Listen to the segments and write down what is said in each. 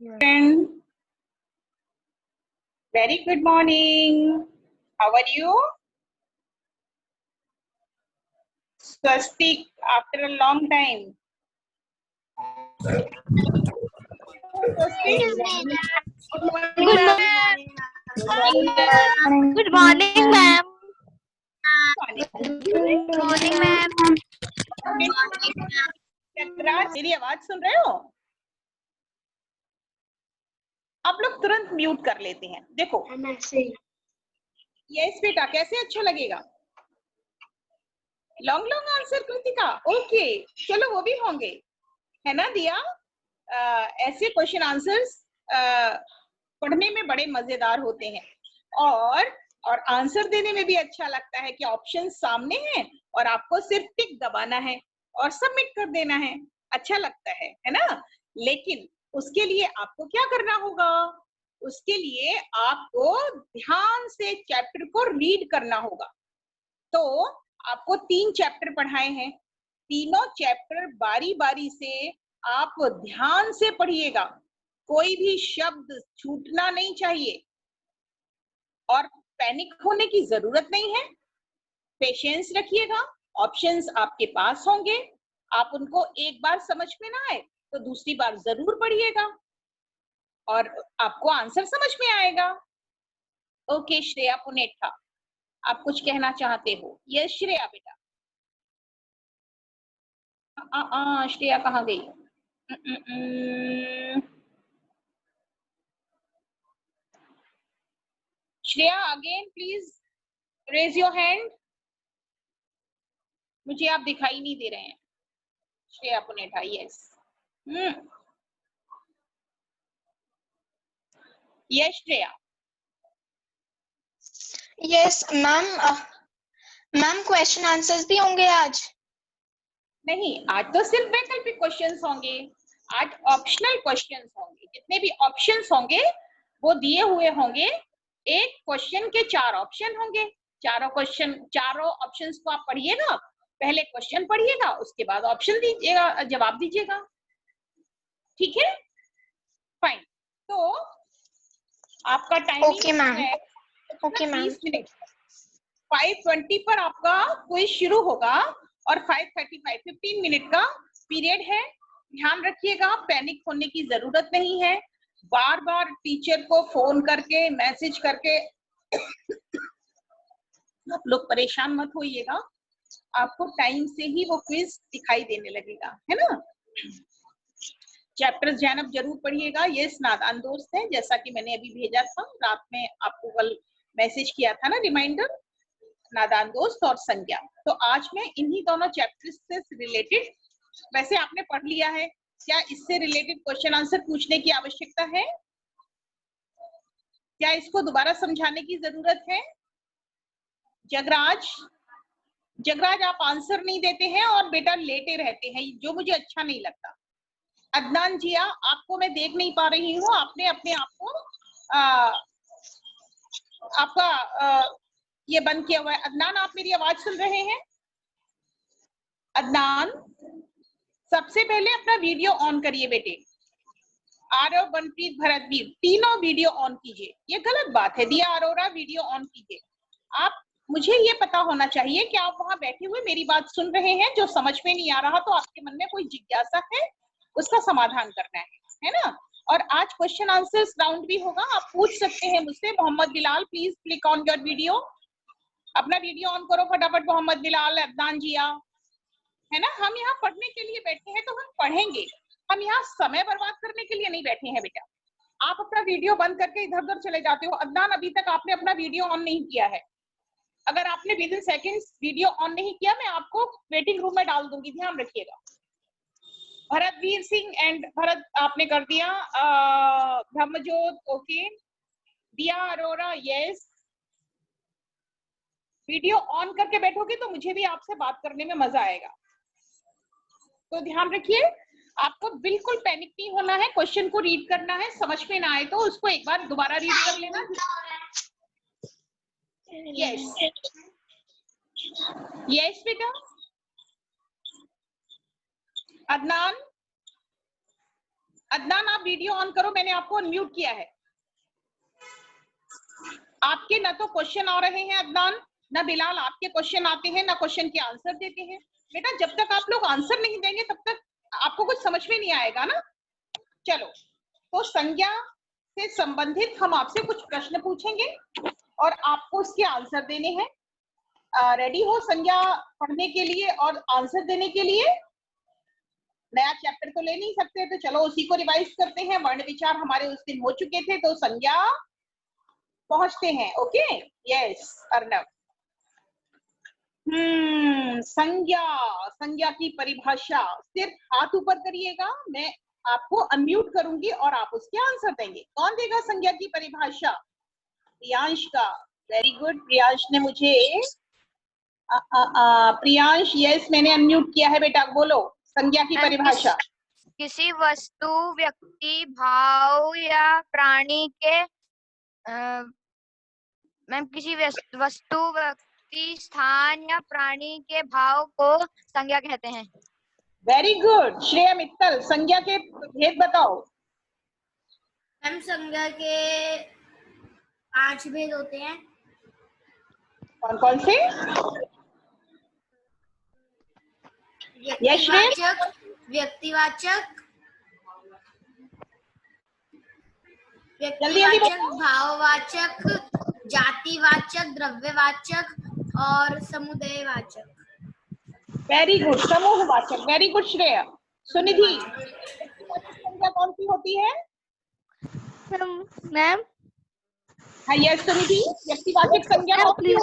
Friend, very good morning. How are you? Swastik, after a long time. Swastik, Good morning. Good morning, ma'am. Good morning, ma'am. Jagraj, मेरी आवाज सुन रहे हो? आप लोग तुरंत म्यूट कर लेते हैं। देखो, यस बेटा, कैसे अच्छा लगेगा? Long long answer Kritika, okay, चलो वो भी होंगे, है ना दिया? ऐसे क्वेश्चन आंसर्स पढ़ने में बड़े मजेदार होते हैं और आंसर देने में भी अच्छा लगता है कि ऑप्शन सामने हैं और आपको सिर्फ टिक दबाना है और सबमिट कर देना है। अच्छा लगता है ना? लेकिन उसके लिए आपको क्या करना होगा? उसके लिए आपको ध्यान से चैप्टर को रीड करना होगा। तो आपको 3 चैप्टर पढ़ाए हैं, तीनों चैप्टर बारी बारी से आप ध्यान से पढ़िएगा, कोई भी शब्द छूटना नहीं चाहिए और पैनिक होने की जरूरत नहीं है। पेशेंस रखिएगा, ऑप्शंस आपके पास होंगे, आप उनको एक बार समझ में ना आए तो दूसरी बार जरूर पढ़िएगा और आपको आंसर समझ में आएगा। ओके श्रेया पुनेठा, आप कुछ कहना चाहते हो? यस श्रेया बेटा। श्रेया कहाँ गई? Shreya again please raise your hand, मुझे आप दिखाई नहीं दे रहे हैं। Shreya Punetha, yes. Yes Shreya. Yes ma'am. Ma'am question answers भी होंगे आज? नहीं, आज तो सिर्फ वैकल्पिक क्वेश्चंस होंगे, आज ऑप्शनल क्वेश्चंस होंगे। जितने भी ऑप्शंस होंगे वो दिए हुए होंगे, एक क्वेश्चन के 4 ऑप्शन होंगे, चारों ऑप्शंस को आप पढ़िएगा, पहले क्वेश्चन पढ़िएगा, उसके बाद ऑप्शन दीजिएगा, जवाब दीजिएगा, ठीक है? फाइन। तो आपका टाइमिंग है ओके मैम। 20 मिनट। 5:20 पर आपका क्विज शुरू होगा और 5:35 15 मिनट का पीरियड है। ध्यान रखिएगा, पैनिक होने की जरूरत नहीं है। बार बार टीचर को फोन करके मैसेज करके आप लोग परेशान मत होइएगा, आपको टाइम से ही वो क्विज दिखाई देने लगेगा, है ना? चैप्टर जैनब जरूर पढ़िएगा। ये नादान दोस्त है, जैसा कि मैंने अभी भेजा था, रात में आपको कल मैसेज किया था ना, रिमाइंडर, नादान दोस्त और संज्ञा। तो आज मैं इन्हीं दोनों चैप्टर्स से रिलेटेड, वैसे आपने पढ़ लिया है, क्या इससे रिलेटेड क्वेश्चन आंसर पूछने की आवश्यकता है? क्या इसको दोबारा समझाने की जरूरत है? जगराज आप आंसर नहीं देते हैं और बेटा लेटे रहते हैं, जो मुझे अच्छा नहीं लगता। अदनान जिया, आपको मैं देख नहीं पा रही हूँ, आपने अपने आप को आपका ये बंद किया हुआ है। अदनान, आप मेरी आवाज सुन रहे हैं? अदनान, सबसे पहले अपना वीडियो ऑन करिए बेटे। आरव, बनप्रीत, भरतवीर, तीनों वीडियो ऑन कीजिए। ये गलत बात है, दिया अरोरा वीडियो ऑन कीजिए। आप, मुझे ये पता होना चाहिए कि आप वहां बैठे हुए मेरी बात सुन रहे हैं। जो समझ में नहीं आ रहा तो आपके मन में कोई जिज्ञासा है, उसका समाधान करना है ना? और आज क्वेश्चन आंसर्स राउंड भी होगा, आप पूछ सकते हैं मुझसे। Mohammed Bilal, please click on your video, अपना वीडियो ऑन करो फटाफट। मोहम्मद बिलाल, अदनान जिया, है ना? हम यहाँ पढ़ने के लिए बैठे हैं तो हम पढ़ेंगे, हम यहाँ समय बर्बाद करने के लिए नहीं बैठे हैं बेटा। आप अपना वीडियो बंद करके इधर उधर चले जाते हो। अदनान, अभी तक आपने अपना वीडियो ऑन नहीं किया है। अगर आपने with in seconds video on नहीं किया, मैं आपको वेटिंग रूम में डाल दूंगी, ध्यान रखिएगा। भरतवीर सिंह एंड भरत, आपने कर दिया। ब्रह्मजोत, ओके। दिया अरोरा, यस। वीडियो ऑन करके बैठोगे तो मुझे भी आपसे बात करने में मजा आएगा। तो ध्यान रखिए, आपको बिल्कुल पैनिक नहीं होना है, क्वेश्चन को रीड करना है, समझ में ना आए तो उसको एक बार दोबारा रीड कर लेना। यस यस बेटा। अदनान, अदनान आप वीडियो ऑन करो, मैंने आपको अनम्यूट किया है। आपके ना तो क्वेश्चन आ रहे हैं अदनान, ना बिलाल आपके क्वेश्चन आते हैं, ना क्वेश्चन के आंसर देते हैं। बेटा जब तक आप लोग आंसर नहीं देंगे तब तक आपको कुछ समझ में नहीं आएगा ना। चलो, तो संज्ञा से संबंधित हम आपसे कुछ प्रश्न पूछेंगे और आपको उसके आंसर देने हैं। रेडी हो संज्ञा पढ़ने के लिए और आंसर देने के लिए? नया चैप्टर तो ले नहीं सकते, तो चलो उसी को रिवाइज करते हैं। वर्ण विचार हमारे उस दिन हो चुके थे, तो संज्ञा पहुंचते हैं। Okay, yes Arnav. संज्ञा, संज्ञा की परिभाषा सिर्फ हाथ ऊपर करिएगा, मैं आपको अनम्यूट करूंगी और आप उसके आंसर देंगे। कौन देगा संज्ञा की परिभाषा? प्रियांश का। वेरी गुड, प्रियांश ने मुझे प्रियांश, यस मैंने अनम्यूट किया है बेटा, बोलो संज्ञा की परिभाषा। किसी वस्तु, व्यक्ति, भाव या प्राणी के मैम किसी वस्तु, व्यक्ति, स्थान या प्राणी के भाव को संज्ञा कहते हैं। वेरी गुड श्रेया मित्तल, संज्ञा के भेद बताओ। मैम संज्ञा के 5 भेद होते हैं। कौन कौन से? व्यक्तिवाचक, व्यक्तिवाचक, भाववाचक, जातिवाचक, द्रव्यवाचक और समुदायवाचक। वेरी गुड, समूहवाचक। Very good Shreya. सुनिधि, संज्ञा कौन सी होती है? मैम हाँ यस सुनिधि, व्यक्तिवाचक संज्ञा कौन सी होती है?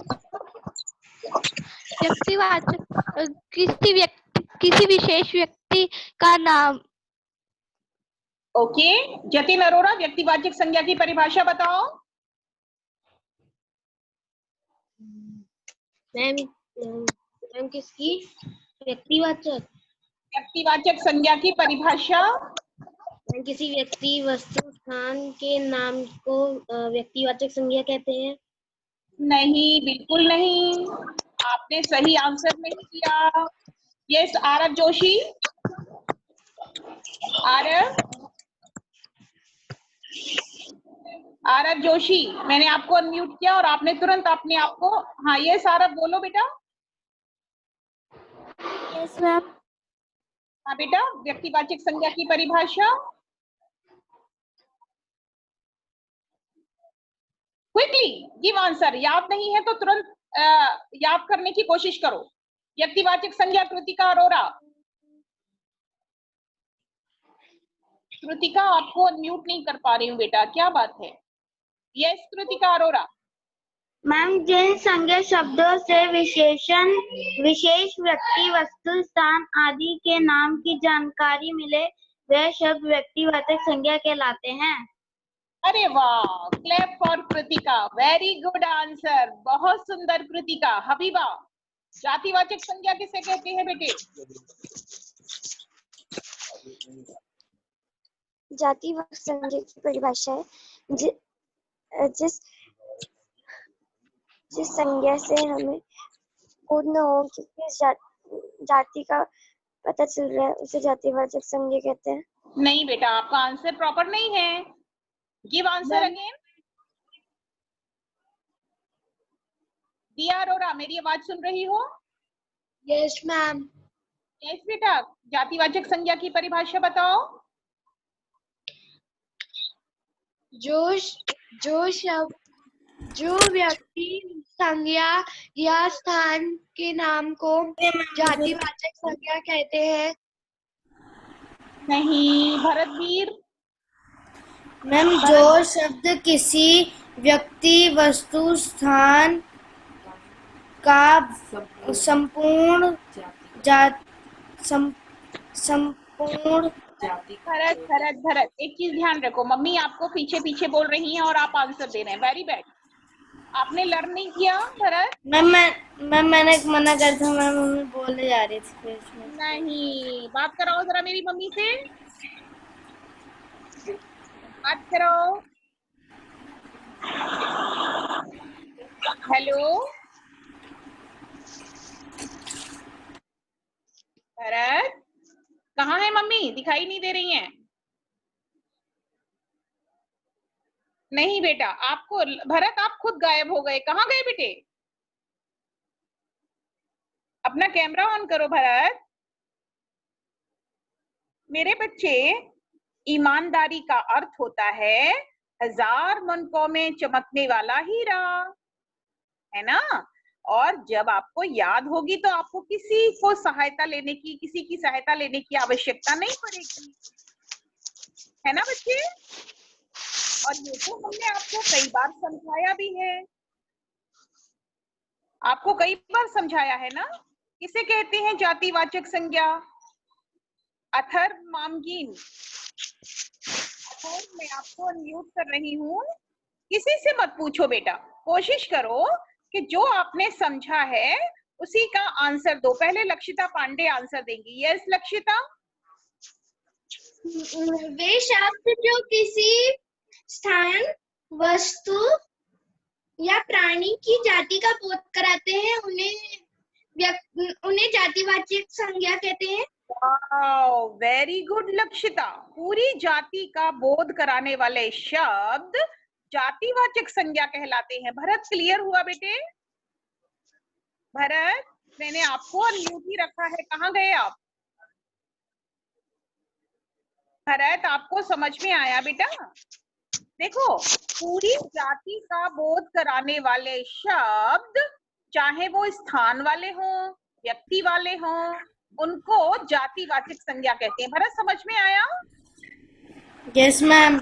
व्यक्तिवाचक किसी विशेष व्यक्ति का नाम। ओके, जतिन अरोड़ा व्यक्तिवाचक संज्ञा की परिभाषा बताओ। मैम किसकी? व्यक्तिवाचक, व्यक्तिवाचक संज्ञा की परिभाषा? किसी व्यक्ति, वस्तु, स्थान के नाम को व्यक्तिवाचक संज्ञा कहते हैं। नहीं, बिल्कुल नहीं, आपने सही आंसर नहीं दिया। यस आरव जोशी, आरव जोशी, मैंने आपको अनम्यूट किया और आपने तुरंत अपने आप को, हाँ यस आरव बोलो बेटा। Yes ma'am. हाँ बेटा, व्यक्तिवाचक संज्ञा की परिभाषा? Quickly give answer. याद नहीं है तो तुरंत याद करने की कोशिश करो। व्यक्तिवाचक संज्ञा कृतिका अरोड़ा। कृतिका आपको अनम्यूट नहीं कर पा रही हूँ बेटा, क्या बात है? यस कृतिका अरोड़ा। मैम जिन संज्ञा शब्दों से विशेषण, विशेष व्यक्ति, वस्तु, स्थान आदि के नाम की जानकारी मिले वे शब्द व्यक्तिवाचक संज्ञा कहलाते हैं। अरे वाह, clap for Kritika, very good answer, बहुत सुंदर कृतिका। हबीबा, जातिवाचक संज्ञा किसे कहते हैं बेटे? जातिवाचक संज्ञा की परिभाषा है जिस संज्ञा से हमें खुद न हो कि किस जाति का पता चल रहा है उसे जातिवाचक संज्ञा कहते हैं। नहीं बेटा, आपका आंसर प्रॉपर नहीं है। Give answer again. दिया अरोड़ा, मेरी आवाज सुन रही हो? Yes ma'am. यस बेटा, जातिवाचक संज्ञा की परिभाषा बताओ। जो व्यक्ति, संज्ञा या स्थान के नाम को जातिवाचक संज्ञा कहते हैं। नहीं, भरतवीर। मैम जो शब्द किसी व्यक्ति, वस्तु, स्थान का संपूर्ण भरत, एक चीज ध्यान रखो, मम्मी आपको पीछे पीछे बोल रही हैं और आप आंसर दे रहे हैं। वेरी बैड, आपने लर्न नहीं किया भरत। मैम मैंने मना कर था, मैम मम्मी बोलने जा रही थी। नहीं, बात कराओ जरा मेरी मम्मी से, बात करो। हेलो भरत, कहाँ है मम्मी? दिखाई नहीं दे रही हैं। नहीं बेटा, आपको भरत आप खुद गायब हो गए, कहाँ गए बेटे? अपना कैमरा ऑन करो भरत। मेरे बच्चे, ईमानदारी का अर्थ होता है 1000 मनकों में चमकने वाला हीरा, है ना? और जब आपको याद होगी तो आपको किसी की सहायता लेने की आवश्यकता नहीं पड़ेगी, है ना बच्चे? और ये तो हमने आपको कई बार समझाया भी है, आपको कई बार समझाया है ना। किसे कहते हैं जातिवाचक संज्ञा? अथर्व मामगीन, अथर्व मैं आपको अनम्यूट कर रही हूँ, किसी से मत पूछो बेटा, कोशिश करो कि जो आपने समझा है उसी का आंसर दो। पहले लक्षिता पांडे आंसर देंगी। यस लक्षिता। वे शब्द जो किसी स्थान, वस्तु या प्राणी की जाति का बोध कराते हैं उन्हें जातिवाचक संज्ञा कहते हैं। वेरी गुड लक्षिता, पूरी जाति का बोध कराने वाले शब्द जातिवाचक संज्ञा कहलाते हैं। भरत क्लियर हुआ बेटे? भरत, मैंने आपको अनम्यूट ही रखा है, कहाँ गए आप? भरत, आपको समझ में आया बेटा? देखो, पूरी जाति का बोध कराने वाले शब्द, चाहे वो स्थान वाले हों, व्यक्ति वाले हों, उनको जातिवाचक संज्ञा कहते हैं। भरत समझ में आया? Yes ma'am.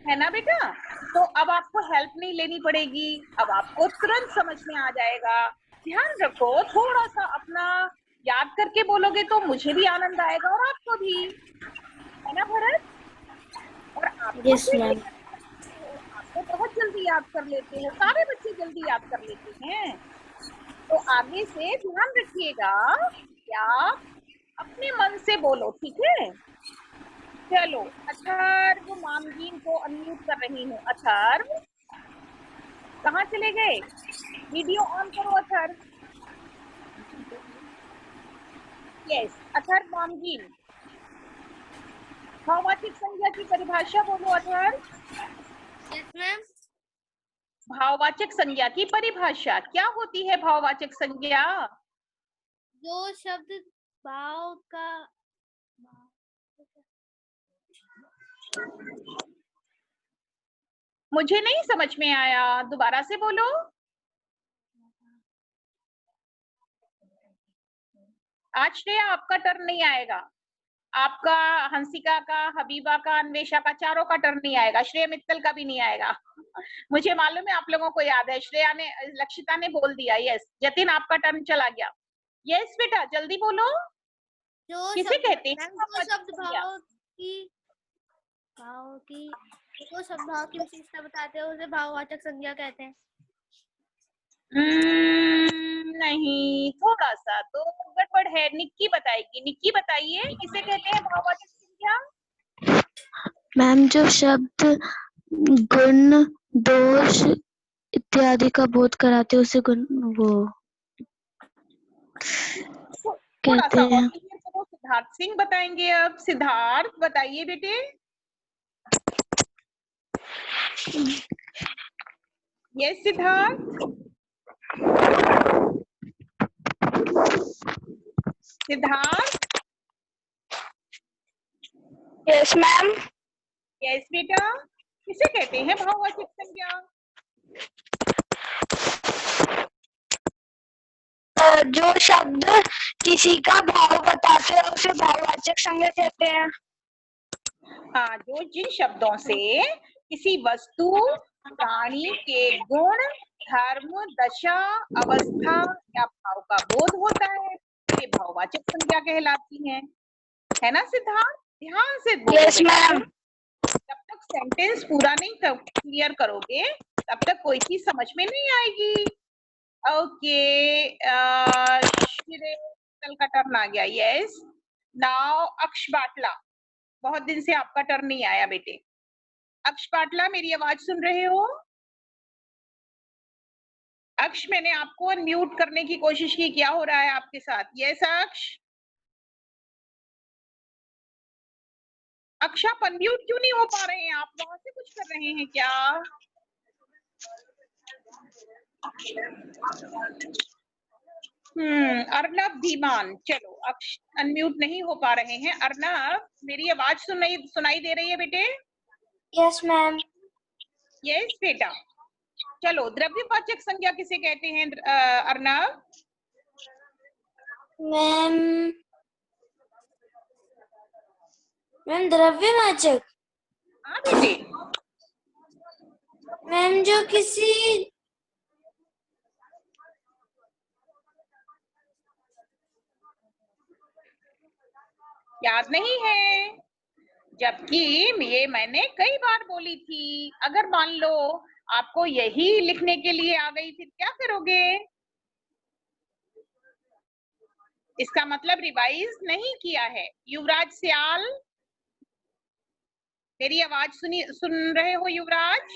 है ना बेटा? तो अब आपको हेल्प नहीं लेनी पड़ेगी, अब आपको तुरंत समझ में आ जाएगा। ध्यान रखो, थोड़ा सा अपना याद करके बोलोगे तो मुझे भी आनंद आएगा और आपको भी, है ना भरत? और आपको यस मैम। आपको बहुत जल्दी याद कर लेते हो, सारे बच्चे जल्दी याद कर लेते हैं। तो आगे से ध्यान रखिएगा क्या, अपने मन से बोलो, ठीक है? चलो, अथर्व मामगीन को अनम्यूट कर रही हूँ। अथर्व कहाँ चले गए? वीडियो ऑन करो अथर्व। यस, अथर्व मामगीन, भाववाचक संज्ञा की परिभाषा बोलो अथर्व। Yes ma'am. भाववाचक संज्ञा की परिभाषा क्या होती है? भाववाचक संज्ञा जो शब्द भाव का मुझे नहीं समझ में आया, दोबारा से बोलो। आज श्रेया आपका टर्न नहीं आएगा, आपका, हंसिका का, हबीबा का, अन्वेषा का, चारों का टर्न नहीं आएगा, श्रेया मित्तल का भी नहीं आएगा। मुझे मालूम है आप लोगों को याद है, श्रेया ने, लक्षिता ने बोल दिया। यस जतिन, आपका टर्न चला गया। यस बेटा जल्दी बोलो, किसे कहते हैं? जो शब्द भाव की विशेषता बताते हैं उसे भाववाचक संज्ञा कहते हैं। नहीं, थोड़ा सा तो गड़बड़ है। निक्की बताएगी, निक्की बताइए किसे कहते हैं भाववाचक संज्ञा? मैम जो शब्द गुण, दोष इत्यादि का बोध कराते हैं उसे गुण वो थोड़ा कहते सा हैं। सिद्धार्थ सिंह बताएंगे। अब सिद्धार्थ बताइए बेटे। Yes Siddharth. Siddharth. Yes ma'am. Yes बेटा, किसे कहते हैं भाववाचक संज्ञा? जो शब्द किसी का भाव बताते हैं उसे भाववाचक संज्ञा कहते हैं। हाँ, जो जिन शब्दों से किसी वस्तु, प्राणी के गुण, धर्म, दशा, अवस्था या भाव का बोध होता है, ये भाववाचक संज्ञा कहलाती है ना सिद्धार्थ? ध्यान से बोलो। Yes ma'am. जब तक सेंटेंस पूरा नहीं क्लियर करोगे तब तक कोई चीज समझ में नहीं आएगी। ओके, कल का टर्न आ गया। यस, नाउ अक्ष बाटला, बहुत दिन से आपका टर्न नहीं आया बेटे। अक्ष पाटला, मेरी आवाज सुन रहे हो? अक्ष, मैंने आपको अनम्यूट करने की कोशिश की, क्या हो रहा है आपके साथ? यस अक्ष। अक्षा अनम्यूट क्यों नहीं हो पा रहे हैं आप? वहां से कुछ कर रहे हैं क्या? अर्नब धीमान, चलो अनम्यूट नहीं हो पा रहे हैं। अर्नब, मेरी आवाज सुनाई दे रही है बेटे? Yes ma'am. यस बेटा। चलो, द्रव्यवाचक संज्ञा किसे कहते हैं अर्नब? मैम द्रव्यवाचक। हाँ बेटे। मैम जो किसी याद नहीं है, जबकि ये मैंने कई बार बोली थी। अगर मान लो आपको यही लिखने के लिए आ गई, फिर क्या करोगे? इसका मतलब रिवाइज नहीं किया है। युवराज सियाल, मेरी आवाज सुन रहे हो युवराज?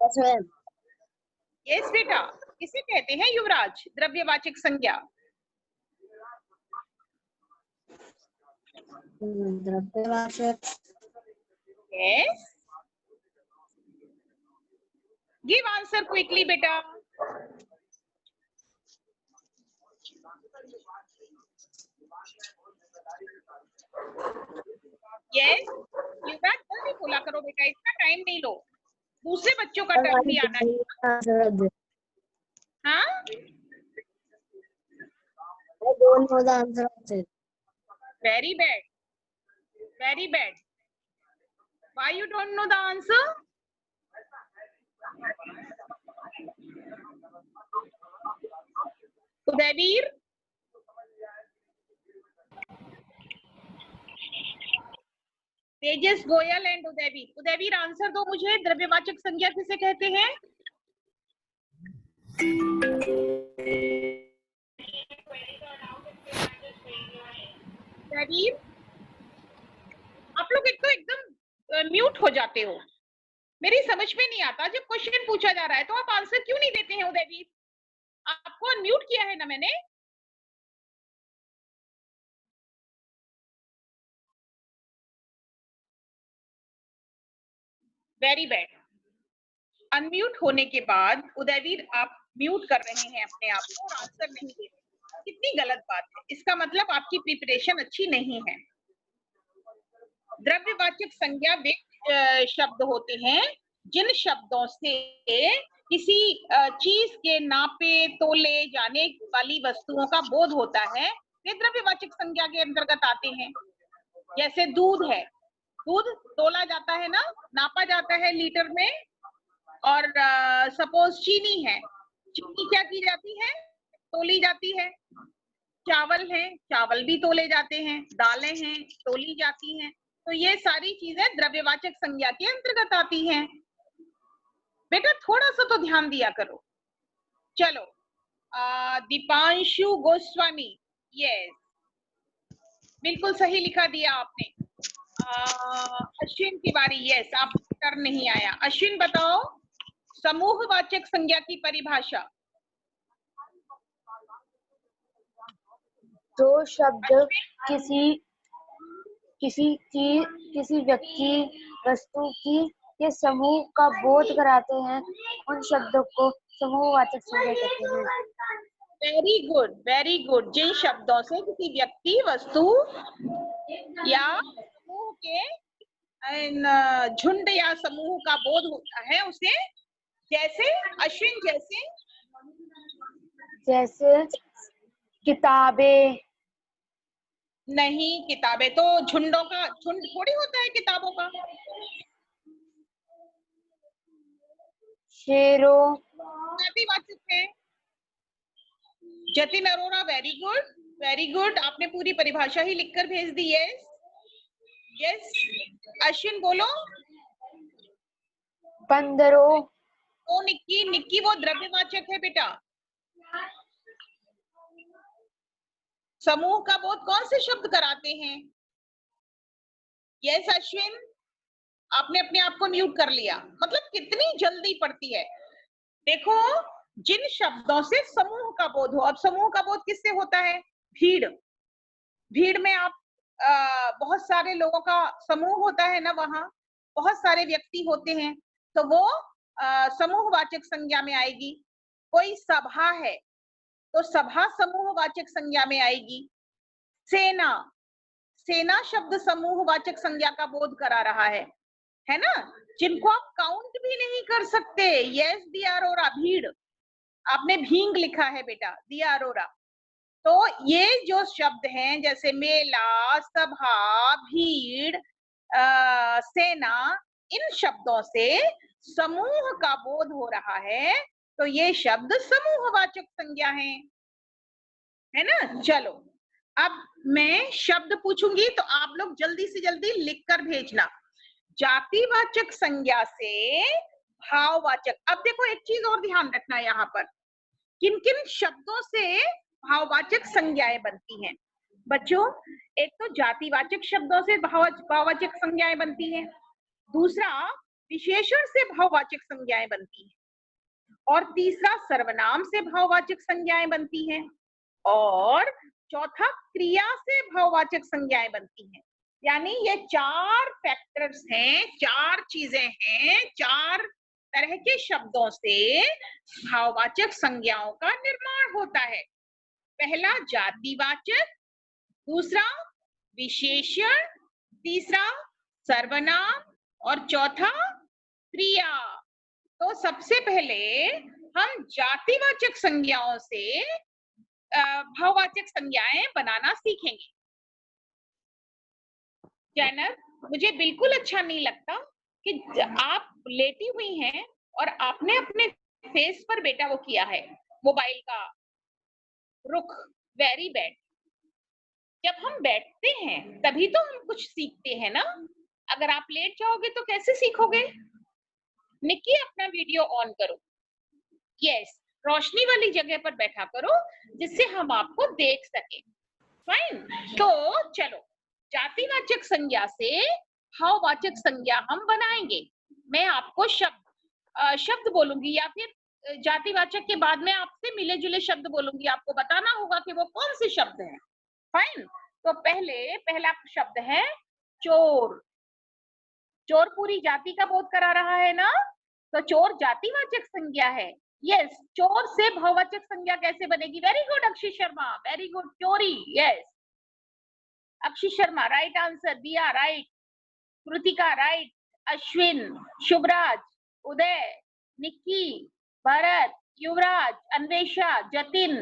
Yes ma'am. यस बेटा। किसे कहते हैं युवराज द्रव्यवाचक संज्ञा? द्रव्यवाचक। यस, गिव आंसर क्विकली बेटा। यस युवराज, जल्दी बोला करो बेटा, इतना टाइम नहीं लो, दूसरे बच्चों का टर्न भी आना है। हाँ, I don't know the answer of it. very bad, very bad. Why you don't know the answer? Udayveer, Tejas Goyal and Udayveer. Udayveer answer दो मुझे, द्रव्यवाचक संज्ञा किसे कहते हैं? उदयवीर, आप लोग एक तो एकदम म्यूट हो जाते हो, मेरी समझ में नहीं आता। जब क्वेश्चन पूछा जा रहा है तो आप आंसर क्यों नहीं देते हैं? उदयवीर, आपको अनम्यूट किया है ना मैंने? Very bad. अनम्यूट होने के बाद उदयवीर आप म्यूट कर रहे हैं अपने आप को और आंसर नहीं दे रहे। कितनी गलत बात है। इसका मतलब आपकी प्रिपरेशन अच्छी नहीं है। द्रव्यवाचक संज्ञा वे शब्द होते हैं जिन शब्दों से किसी चीज के नापे तोले जाने वाली वस्तुओं का बोध होता है, वे द्रव्यवाचक संज्ञा के अंतर्गत आते हैं। जैसे दूध है, दूध तोला जाता है ना, नापा जाता है लीटर में। और सपोज चीनी है, चीनी क्या की जाती है? तोली जाती है। चावल है, चावल भी तोले जाते हैं। दालें हैं, तोली जाती हैं। तो ये सारी चीजें द्रव्यवाचक संज्ञा के अंतर्गत आती हैं। बेटा थोड़ा सा तो ध्यान दिया करो। चलो, दीपांशु गोस्वामी, यस बिल्कुल सही लिखा दिया आपने। अश्विन तिवारी, यस आप टर्न नहीं आया। अश्विन बताओ समूहवाचक संज्ञा की परिभाषा। जो शब्द किसी व्यक्ति वस्तु के समूह का बोध कराते हैं, उन शब्दों को समूहवाचक संज्ञा कहते हैं। Very good, very good. जिन शब्दों से किसी व्यक्ति वस्तु या समूह के झुंड या समूह का बोध होता है, उसे जैसे अश्विन जैसे किताबें। नहीं, किताबें तो झुंडों का झुंड थोड़ी होता है किताबों का। शेरों। वाचक है। Jatin Arora, very good, very good. आपने पूरी परिभाषा ही लिखकर भेज दी। Yes yes. अश्विन बोलो। बंदरों। तो निक्की वो द्रव्यवाचक है बेटा। समूह का बोध कौन से शब्द कराते हैं? यस अश्विन, आपने अपने आप को म्यूट कर लिया। मतलब कितनी जल्दी पड़ती है। देखो, जिन शब्दों से समूह का बोध हो। अब समूह का बोध किससे होता है? भीड़। भीड़ में आप बहुत सारे लोगों का समूह होता है ना, वहां बहुत सारे व्यक्ति होते हैं, तो वो समूहवाचक संज्ञा में आएगी। कोई सभा है तो सभा समूहवाचक संज्ञा में आएगी। सेना, सेना शब्द समूहवाचक संज्ञा का बोध करा रहा है ना, जिनको आप काउंट भी नहीं कर सकते। यस दिया अरोरा, भीड़, आपने भींग लिखा है बेटा, दिया अरोरा। तो ये जो शब्द हैं जैसे मेला, सभा, भीड़, सेना, इन शब्दों से समूह का बोध हो रहा है, तो ये शब्द समूहवाचक संज्ञा है ना। चलो अब मैं शब्द पूछूंगी तो आप लोग जल्दी से जल्दी लिख कर भेजना। जातिवाचक संज्ञा से भाववाचक, अब देखो एक चीज और ध्यान रखना यहाँ पर, किन किन शब्दों से भाववाचक संज्ञाएं बनती हैं बच्चों। एक तो जातिवाचक शब्दों से भाववाचक संज्ञाएं बनती हैं, दूसरा विशेषण से भाववाचक संज्ञाएं बनती हैं, और तीसरा सर्वनाम से भाववाचक संज्ञाएं बनती हैं, और चौथा क्रिया से भाववाचक संज्ञाएं बनती हैं। यानी ये 4 फैक्टर्स हैं, 4 चीजें हैं, 4 तरह के शब्दों से भाववाचक संज्ञाओं का निर्माण होता है। पहला जातिवाचक, दूसरा विशेषण, तीसरा सर्वनाम, और चौथा क्रिया। तो सबसे पहले हम जातिवाचक संज्ञाओं से भाववाचक संज्ञाएं बनाना सीखेंगे। जैनब, मुझे बिल्कुल अच्छा नहीं लगता कि आप लेटी हुई हैं और आपने अपने फेस पर बेटा वो किया है मोबाइल का रुख, वेरी बैड। जब हम बैठते हैं तभी तो हम कुछ सीखते हैं ना, अगर आप लेट जाओगे तो कैसे सीखोगे। निक्की अपना वीडियो ऑन करो, यस, रोशनी वाली जगह पर बैठा करो जिससे हम आपको देख सके। फाइन, तो चलो जातिवाचक संज्ञा से भाववाचक संज्ञा हम बनाएंगे। मैं आपको शब्द बोलूंगी या फिर जातिवाचक के बाद में आपसे मिले जुले शब्द बोलूंगी, आपको बताना होगा कि वो कौन से शब्द हैं। फाइन, तो पहला शब्द है चोर। चोर पूरी जाति का बोध करा रहा है ना, तो चोर जातिवाचक संज्ञा है। यस, चोर से भाववाचक संज्ञा कैसे बनेगी? Very good Akshi Sharma, very good. चोरी, yes, Akshi Sharma right answer, Diya right, Kritika right, Ashwin, Shubhraj, Uday, Nikki, Bharat, Yuvraj, Anvesha, Jatin,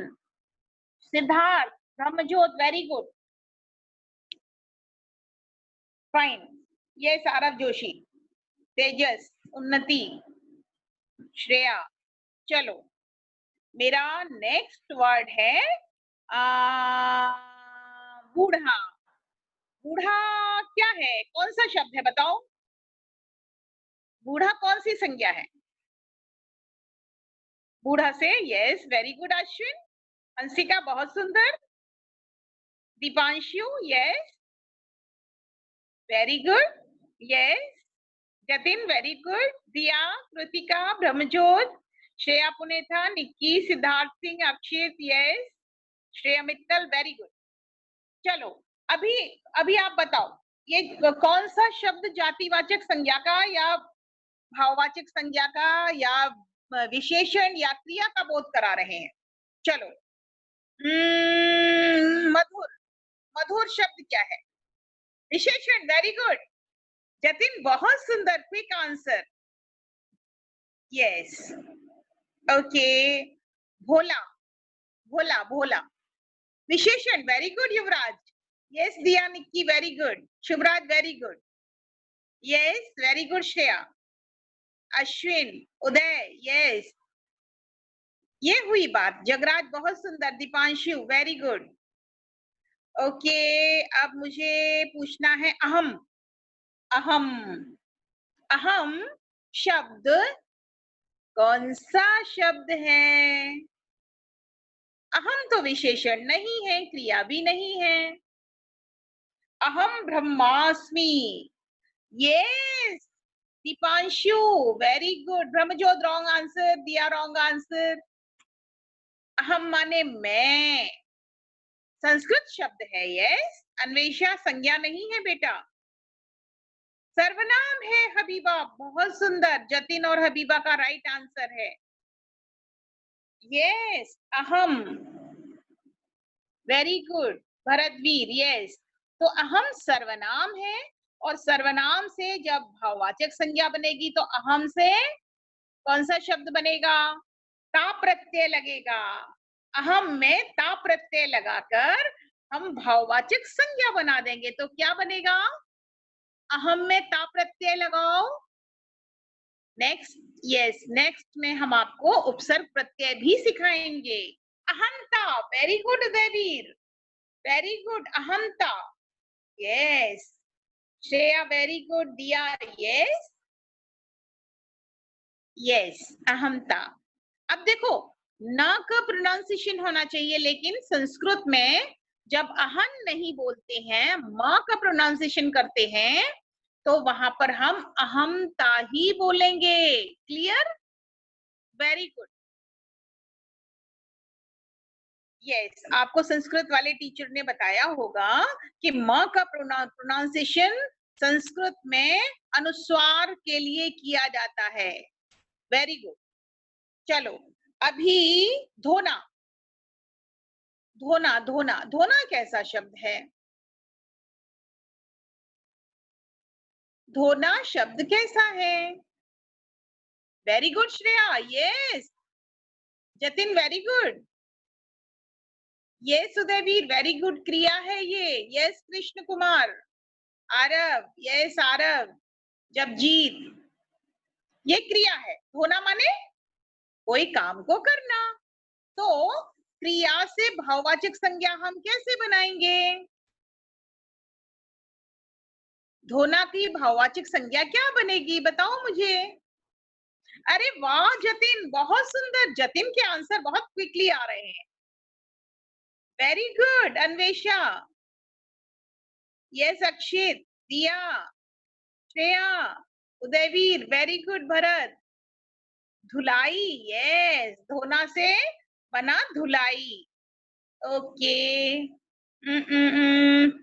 Siddharth, Brahmjyot, very good, fine. ये सारव जोशी, तेजस, उन्नति, श्रेया। चलो मेरा नेक्स्ट वर्ड है बूढ़ा। बूढ़ा क्या है, कौन सा शब्द है बताओ? बूढ़ा कौन सी संज्ञा है? बूढ़ा से, yes, very good Ashwin, Hansika बहुत सुंदर, Deepanshu, yes, very good, yes, Jatin very good, Diya, Kritika, Brahmjyot, Shreya Punetha, Nikki, Siddharth Singh, Akshit, yes, Shreya Mittal, very good. चलो अभी आप बताओ ये कौन सा शब्द जातिवाचक संज्ञा का या भाववाचक संज्ञा का या विशेषण या क्रिया का बोध करा रहे हैं। चलो मधुर, मधुर शब्द क्या है? विशेषण, वेरी गुड जतिन, बहुत सुंदर, क्विक आंसर, यस, ओके। भोला, भोला, भोला, विशेषण, very good Yuvraj, yes, Diya, Nikki, very good, Shubhraj, very good, yes, very good, Shreya, Ashwin, Uday, yes, ये हुई बात, जगराज बहुत सुंदर, दीपांशु, वेरी गुड, ओके। अब मुझे पूछना है अहम। अहम, अहम शब्द कौन सा शब्द है? अहम तो विशेषण नहीं है, क्रिया भी नहीं है। अहम ब्रह्मास्मि, yes, Deepanshu, very good, Brahmjyot wrong answer, Diya wrong answer. अहम माने मैं, संस्कृत शब्द है, यस, अन्वेषा संज्ञा नहीं है बेटा, सर्वनाम है हबीबा। बहुत सुंदर, जतिन और हबीबा का राइट आंसर है। यस, अहम, वेरी गुड भरतवीर, यस। तो अहम सर्वनाम है और सर्वनाम से जब भाववाचक संज्ञा बनेगी तो अहम से कौन सा शब्द बनेगा? ता प्रत्यय लगेगा। अहम में ता प्रत्यय लगाकर हम भाववाचक संज्ञा बना देंगे तो क्या बनेगा? अहम में ता प्रत्यय लगाओ। नेक्स्ट, यस, नेक्स्ट में हम आपको उपसर्ग प्रत्यय भी सिखाएंगे। अहंता, very good Udayveer, very good, अहंता, यस। Shreya, very good. दिया, यस, यस, अहंता। अब देखो, न का प्रोनाउंसिएशन होना चाहिए, लेकिन संस्कृत में जब अहन नहीं बोलते हैं, म का प्रोनाउंसिएशन करते हैं, तो वहां पर हम अहमता ही बोलेंगे। क्लियर? Very good. यस, आपको संस्कृत वाले टीचर ने बताया होगा कि म का प्रोनाउंसिएशन संस्कृत में अनुस्वार के लिए किया जाता है। Very good. चलो, अभी धोना, धोना, धोना, धोना कैसा शब्द है? धोना शब्द कैसा है? Very good Shreya, yes. Jatin, very good. Yes Udayveer, very good क्रिया है ये। यस कृष्ण कुमार। आरव, यस आरव। जपजीत, ये क्रिया है। धोना माने कोई काम को करना। तो क्रिया से भाववाचक संज्ञा हम कैसे बनाएंगे? धोना की भाववाचक संज्ञा क्या बनेगी, बताओ मुझे। अरे वाह जतिन, बहुत सुंदर। जतिन के आंसर बहुत क्विकली आ रहे हैं। वेरी गुड अन्वेषा, यस अक्षित, दिया, श्रेया, उदयवीर, वेरी गुड भरत। धुलाई, यस, धोना से बना धुलाई। ओके।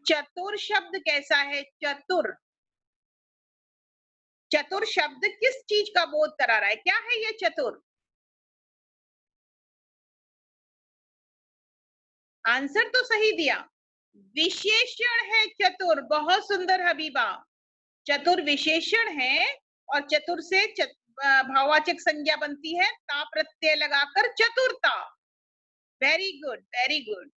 चतुर शब्द कैसा है? चतुर, चतुर शब्द किस चीज का बोध करा रहा है? क्या है ये चतुर? आंसर तो सही दिया, विशेषण है चतुर। बहुत सुंदर हबीबा, चतुर विशेषण है और चतुर से भाववाचक संज्ञा बनती है ता प्रत्यय लगाकर, चतुरता। Very good, very good.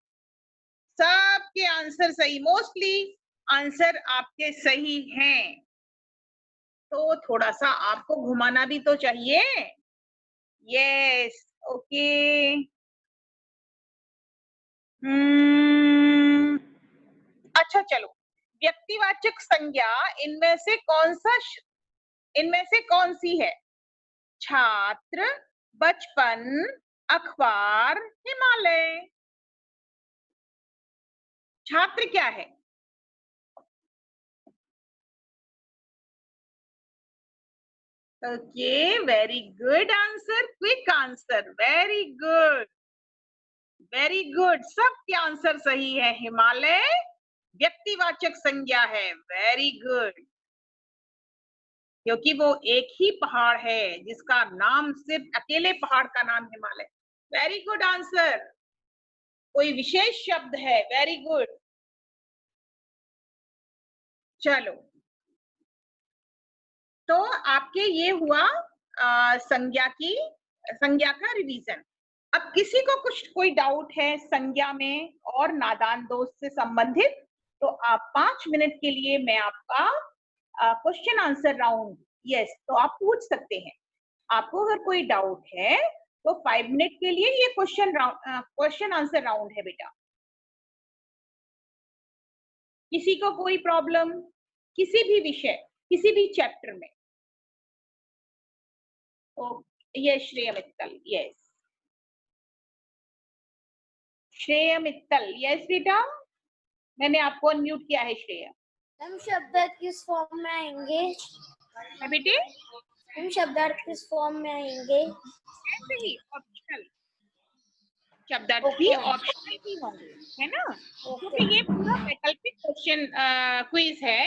सबके आंसर सही, मोस्टली आंसर आपके सही हैं। तो थोड़ा सा आपको घुमाना भी तो चाहिए। Yes, okay. अच्छा चलो, व्यक्तिवाचक संज्ञा इनमें से कौन सी है? छात्र, बचपन, अखबार, हिमालय। छात्र क्या है? Okay, very good answer, quick answer, very good, very good. सबके आंसर सही है। हिमालय व्यक्तिवाचक संज्ञा है। वेरी गुड, क्योंकि वो एक ही पहाड़ है जिसका नाम, सिर्फ अकेले पहाड़ का नाम हिमालय। Very good answer. कोई विशेष शब्द है? Very good. चलो, तो आपके ये हुआ संज्ञा का रिवीजन। अब किसी को कोई डाउट है संज्ञा में और नादान दोस्त से संबंधित, तो आप 5 मिनट के लिए मैं आपका क्वेश्चन आंसर राउंड, यस, तो आप पूछ सकते हैं। आपको अगर कोई डाउट है तो 5 मिनट के लिए ये क्वेश्चन आंसर राउंड है बेटा। किसी को कोई प्रॉब्लम किसी भी विषय, किसी भी चैप्टर में? Yes Shreya Mittal, yes Shreya Mittal, yes बेटा, मैंने आपको अनम्यूट किया है श्रेया। हम शब्दार्थ किस फॉर्म में आएंगे? बेटे हम शब्दार्थ किस फॉर्म में आएंगे? ऐसे ही ऑप्शनल। शब्दार्थ भी ऑप्शनल ही होंगे, है ना, क्योंकि ये पूरा वैकल्पिक क्वेश्चन क्विज है,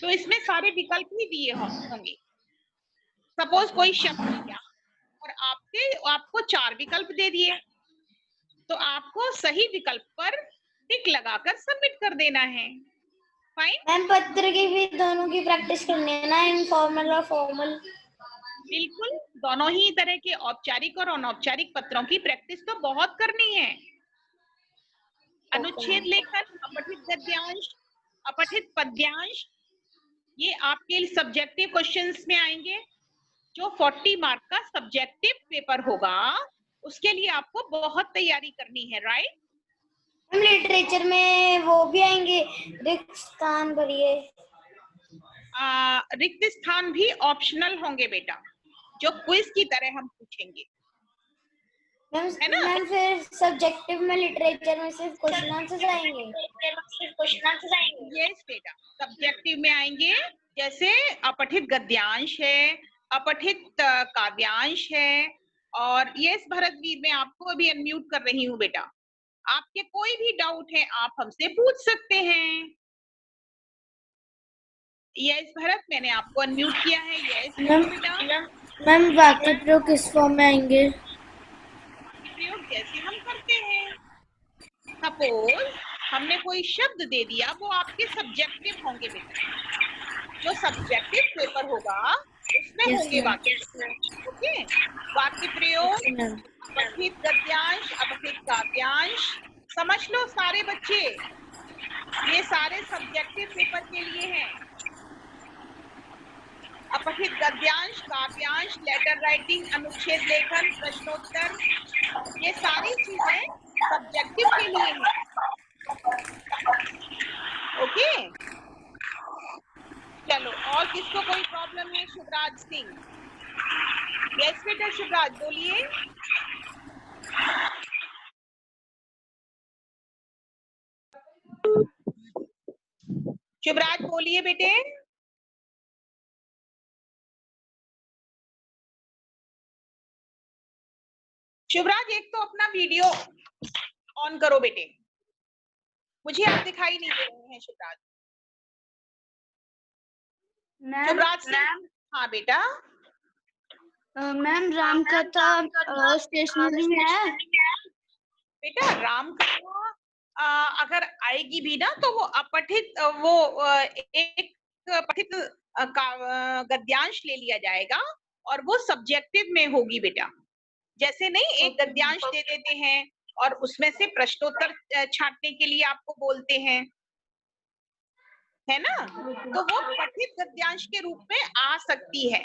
तो इसमें सारे विकल्प ही दिए होंगे। सपोज कोई शब्द दिया और आपको 4 विकल्प दे दिए, तो आपको सही विकल्प पर टिक लगाकर सबमिट कर देना है। फाइन। मैम पत्र की भी दोनों की प्रैक्टिस करनी है ना, इनफॉर्मल और फॉर्मल। बिल्कुल, दोनों ही तरह के औपचारिक और अनौपचारिक पत्रों की प्रैक्टिस तो बहुत करनी है। अनुच्छेद लेखन, अपठित गद्यांश, अपठित पद्यांश, ये आपके सब्जेक्टिव क्वेश्चंस में आएंगे। जो 40 मार्क का सब्जेक्टिव पेपर होगा, उसके लिए आपको बहुत तैयारी करनी है, राइट। मैम लिटरेचर में वो भी आएंगे, रिक्त स्थान भरिए। रिक्त स्थान भी ऑप्शनल होंगे बेटा, जो क्विज की तरह हम पूछेंगे, है ना। मैम फिर सब्जेक्टिव में लिटरेचर में सिर्फ क्वेश्चन आंसर्स आएंगे। यस बेटा, सब्जेक्टिव में आएंगे, जैसे अपठित गद्यांश है, अपठित काव्यांश है। और यस भरतवीर, मैं आपको अभी अनम्यूट कर रही हूँ बेटा, आपके कोई भी डाउट है आप हमसे पूछ सकते हैं। यस भरत, मैंने आपको अनम्यूट किया है। यस बेटा। मैम वाक्य प्रयोग किस फॉर्म में आएंगे? प्रयोग जैसे हम करते हैं, सपोज हमने कोई शब्द दे दिया, वो आपके सब्जेक्टिव होंगे बेटा, जो सब्जेक्टिव पेपर होगा उसमें होंगे वाक्य। ओके, वाक्य प्रयोग, अपठित गद्यांश, अपठित काव्यांश, समझ लो सारे बच्चे, ये सारे सब्जेक्टिव पेपर के लिए हैं। अपठित गद्यांश, काव्यांश, लेटर राइटिंग, अनुच्छेद लेखन, प्रश्नोत्तर, ये सारी चीजें सब्जेक्टिव के लिए हैं। ओके, चलो, और किसको कोई प्रॉब्लम है? शिवराज सिंह। यस बेटा, शिवराज बोलिए। शिवराज बोलिए बेटे। शिवराज, एक तो अपना वीडियो ऑन करो बेटे, मुझे आप दिखाई नहीं दे रहे हैं शिवराज। शिवराज सिंह, हाँ बेटा। मैम रामकथा स्टेशनरी में है? बेटा रामकथा अगर आएगी भी ना, तो वो अपठित, वो एक पठित गद्यांश ले लिया जाएगा और वो सब्जेक्टिव में होगी बेटा। जैसे नहीं, एक गद्यांश दे देते हैं और उसमें से प्रश्नोत्तर छांटने के लिए आपको बोलते हैं, है ना, तो वो पठित गद्यांश के रूप में आ सकती है।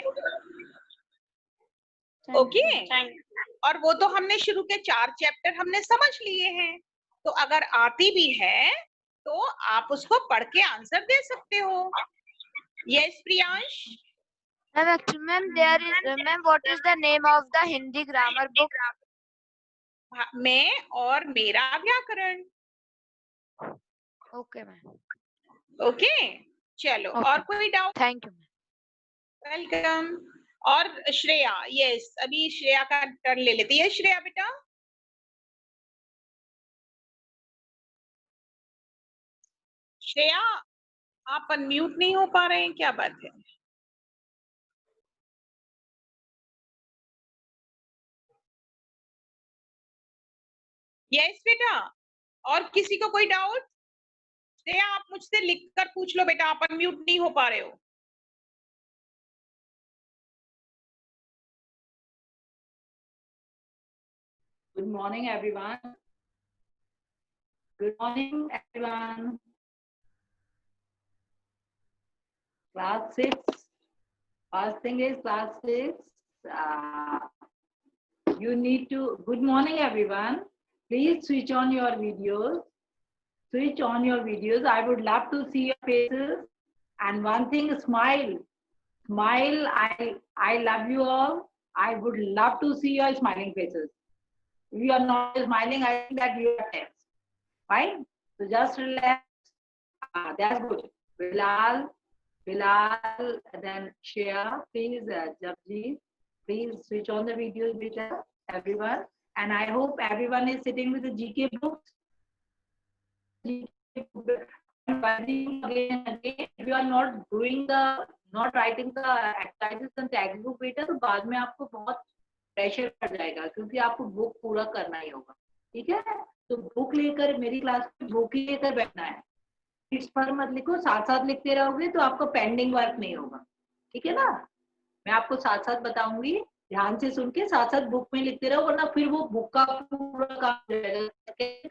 ओके, और वो तो हमने शुरू के 4 चैप्टर हमने समझ लिए हैं, तो अगर आती भी है तो आप उसको पढ़ के आंसर दे सकते हो। Yes Priyansh. Ma'am, there is, ma'am, what is the name of the Hindi grammar book? मैं और मेरा व्याकरण। Okay, ma'am. ओके, चलो, और कोई doubt? Thank you, ma'am. Welcome. और श्रेया, यस, अभी श्रेया का टर्न ले लेती है। श्रेया बेटा। श्रेया, आप अनम्यूट नहीं हो पा रहे हैं, क्या बात है? यस बेटा, और किसी को कोई डाउट? श्रेया, आप मुझसे लिखकर पूछ लो बेटा, आप अनम्यूट नहीं हो पा रहे हो। Good morning, everyone. Good morning, everyone. Class 6. First thing is class 6. You need to. Good morning, everyone. Please switch on your videos. Switch on your videos. I would love to see your faces. And one thing, smile. Smile. I love you all. I would love to see your smiling faces. If you are not smiling, I think that you are tense. Fine? So just relax. That's good. Bilal, then Shreya, please, Japji, please switch on the videos, everyone. and I hope everyone is sitting with the GK books. Again and again, if you are not writing the exercises and textbook बेटा, तो बाद में आपको बहुत pressure पड़ जाएगा, क्योंकि आपको बुक पूरा करना ही होगा. ठीक है, तो बुक लेकर, मेरी क्लास में बुक ही लेकर बैठना है. इस पर मत लिखो, साथ साथ लिखते रहोगे तो आपको पेंडिंग वर्क नहीं होगा. ठीक है ना, मैं आपको साथ साथ बताऊंगी, ध्यान से सुन के साथ साथ बुक में लिखते रहो, वरना फिर वो बुक का पूरा काम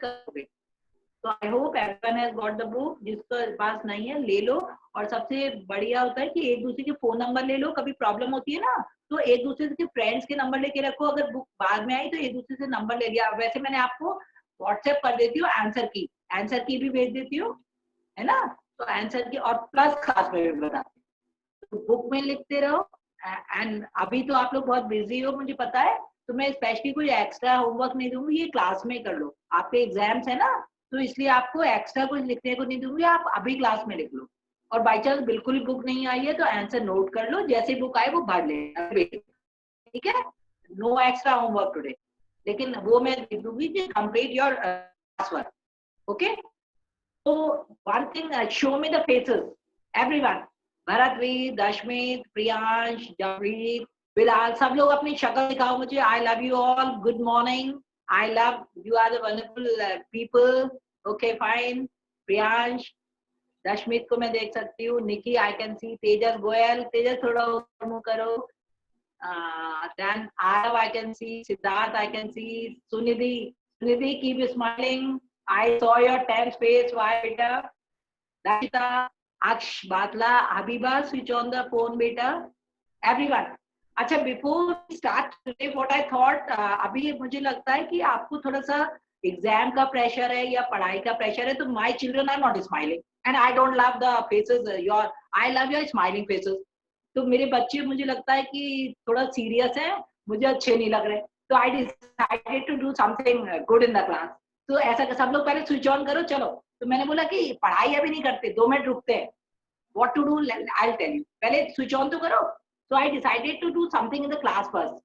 करोगे. तो आई hope everyone has got the book. जिसके पास नहीं है ले लो. और सबसे बढ़िया होता है कि एक दूसरे के फोन नंबर ले लो. कभी प्रॉब्लम होती है ना, तो एक दूसरे के फ्रेंड्स के नंबर लेके रखो. अगर बुक बाद में आई तो एक दूसरे से नंबर ले लिया. वैसे मैंने आपको व्हाट्सएप कर देती हूँ आंसर की भी भेज देती हूँ, है ना. तो आंसर की और प्लस क्लास में भी बताती हूँ. तो बुक में लिखते रहो. एंड अभी तो आप लोग बहुत बिजी हो, मुझे पता है, तो मैं स्पेशली कोई एक्स्ट्रा होमवर्क नहीं दूंगी. ये क्लास में कर लो. आपके एग्जाम्स है ना, तो इसलिए आपको एक्स्ट्रा कुछ लिखने को नहीं दूंगी. आप अभी क्लास में लिख लो. और बाई चांस बिल्कुल बुक नहीं आई है तो आंसर नोट कर लो. जैसे बुक आए वो भर लेना. ठीक है, नो एक्स्ट्रा होमवर्क टुडे. लेकिन वो मैं लिख दूंगी कि complete your class work. Okay, तो one thing, show me the faces everyone. Bharatveer, Dashmeet, Priyansh, Jamreet, Bilal, सब लोग अपनी शक्ल दिखाओ मुझे. I love you all. Good morning. I love you are the wonderful people. Okay, fine. Priyansh, Dashmeet को मैं देख सकती हूँ. निकी, I can see. तेजस गोयल, तेजस थोड़ा ऊपर मुँह करो. Then Arav, I can see. Siddharth, I can see. Sunidhi, keep smiling. I saw your tense face. Why, beta? Dakshita, Aksh, Batla, Habiba, switch on the phone, beta. Everyone. अच्छा, before start today what I thought, अभी मुझे लगता है कि आपको थोड़ा सा exam का प्रेशर है या पढ़ाई का प्रेशर है. तो my children are not smiling and I don't love the faces your. I love your smiling faces. तो मेरे बच्चे मुझे लगता है कि थोड़ा सीरियस है, मुझे अच्छे नहीं लग रहे. तो I decided to do something good in the class. तो ऐसा सब लोग पहले स्विच ऑन करो. चलो, तो मैंने बोला कि पढ़ाई अभी नहीं करते, 2 मिनट रुकते हैं. What to do I will tell you. पहले स्विच ऑन तो करो. So I decided to do something in the class first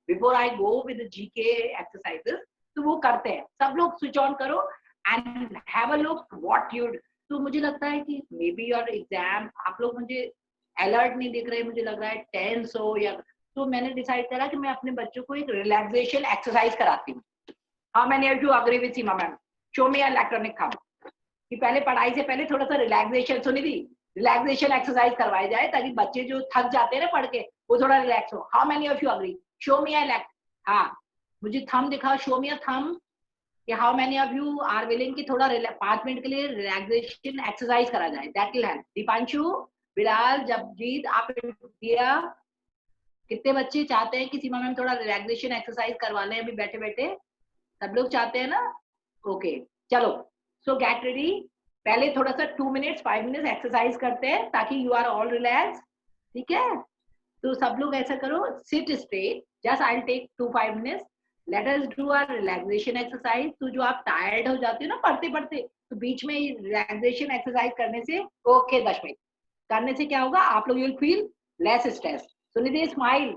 before I go with the GK exercises. तो वो करते हैं. सब लोग switch on करो and have a look what you. तो मुझे लगता है कि maybe your exam, आप लोग मुझे alert नहीं दिख रहे, मुझे लग रहा है tense हो या. तो मैंने decide करा कि मैं अपने बच्चों को एक relaxation exercise कराती हूँ. How many of you agree with Seema ma'am? Show me electronic thumb. कि पहले पढ़ाई से पहले थोड़ा सा रिलैक्सेशन, सुनी थी, रिलैक्सेशन एक्सरसाइज करवाई जाए ताकि बच्चे जो थक जाते हैं ना पढ़ के, वो थोड़ा रिलैक्स हो. How many of you agree? Show me a lack. हाँ, मुझे थंब दिखाओ. Show me a thumb. कि how many of you are willing कि थोड़ा 5 मिनट के लिए रिलैक्सेशन एक्सरसाइज करा जाए. That will help. Deepanshu, Bilal, Jabjeet, आप दिया, कितने बच्चे चाहते हैं कि सीमा मैम थोड़ा रिलैक्सेशन एक्सरसाइज करवा लें अभी बैठे बैठे? सब लोग चाहते हैं ना? ओके, चलो. सो गेट रेडी. पहले थोड़ा सा 2 मिनट्स 5 मिनट्स एक्सरसाइज करते हैं ताकि यू आर ऑल रिलैक्स. ठीक है, तो सब लोग ऐसा करो. Sit straight. Just I will take 2-5 minutes. Let us do our relaxation exercise. तो जो आप टायर्ड हो जाते हो ना पढ़ते पढ़ते, तो बीच में रिलैक्सेशन एक्सरसाइज करने से, ओके 10 मिनट करने से क्या होगा, आप लोग will feel less stress. Sunidhi smile.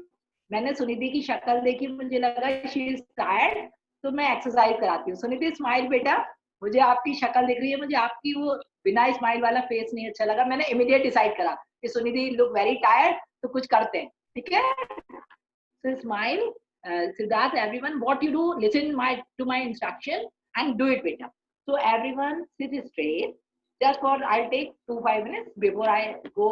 मैंने सुनिधि की शक्ल देखी, मुझे लगा शी इज टायर्ड, तो मैं एक्सरसाइज कराती हूँ. सुनिधि स्माइल बेटा. मुझे आपकी शक्ल दिख रही है, मुझे आपकी वो बिना स्माइल वाला फेस नहीं अच्छा लगा. मैंने इमीडिएट डिसाइड करा कि सुनिधि लुक वेरी टायर्ड, तो कुछ करते हैं. ठीक है, सो smile. Siddharth, everyone, what you do, listen to my instruction and do it beta. So everyone sit straight. Just for I'll take 2-5 minutes before I go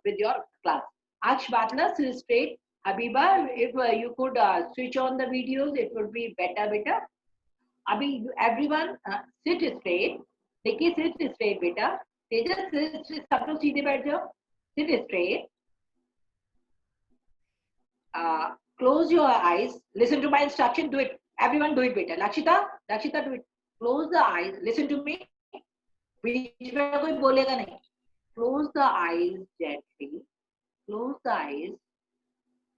with your class. Aksh, Batla, sit straight. Habiba, if you could switch on the videos, it would be better. Abhi, everyone sit straight. Nikki, sit straight beta. Tejas, sit, सब लोग सीधे बैठ जाओ. Sit straight. Close your eyes. Listen to my instruction. Do it. Everyone do it beta. Lakshita, do it. Close the eyes. Listen to me. बीच में कोई बोलेगा नहीं. Close the eyes gently. Close the eyes.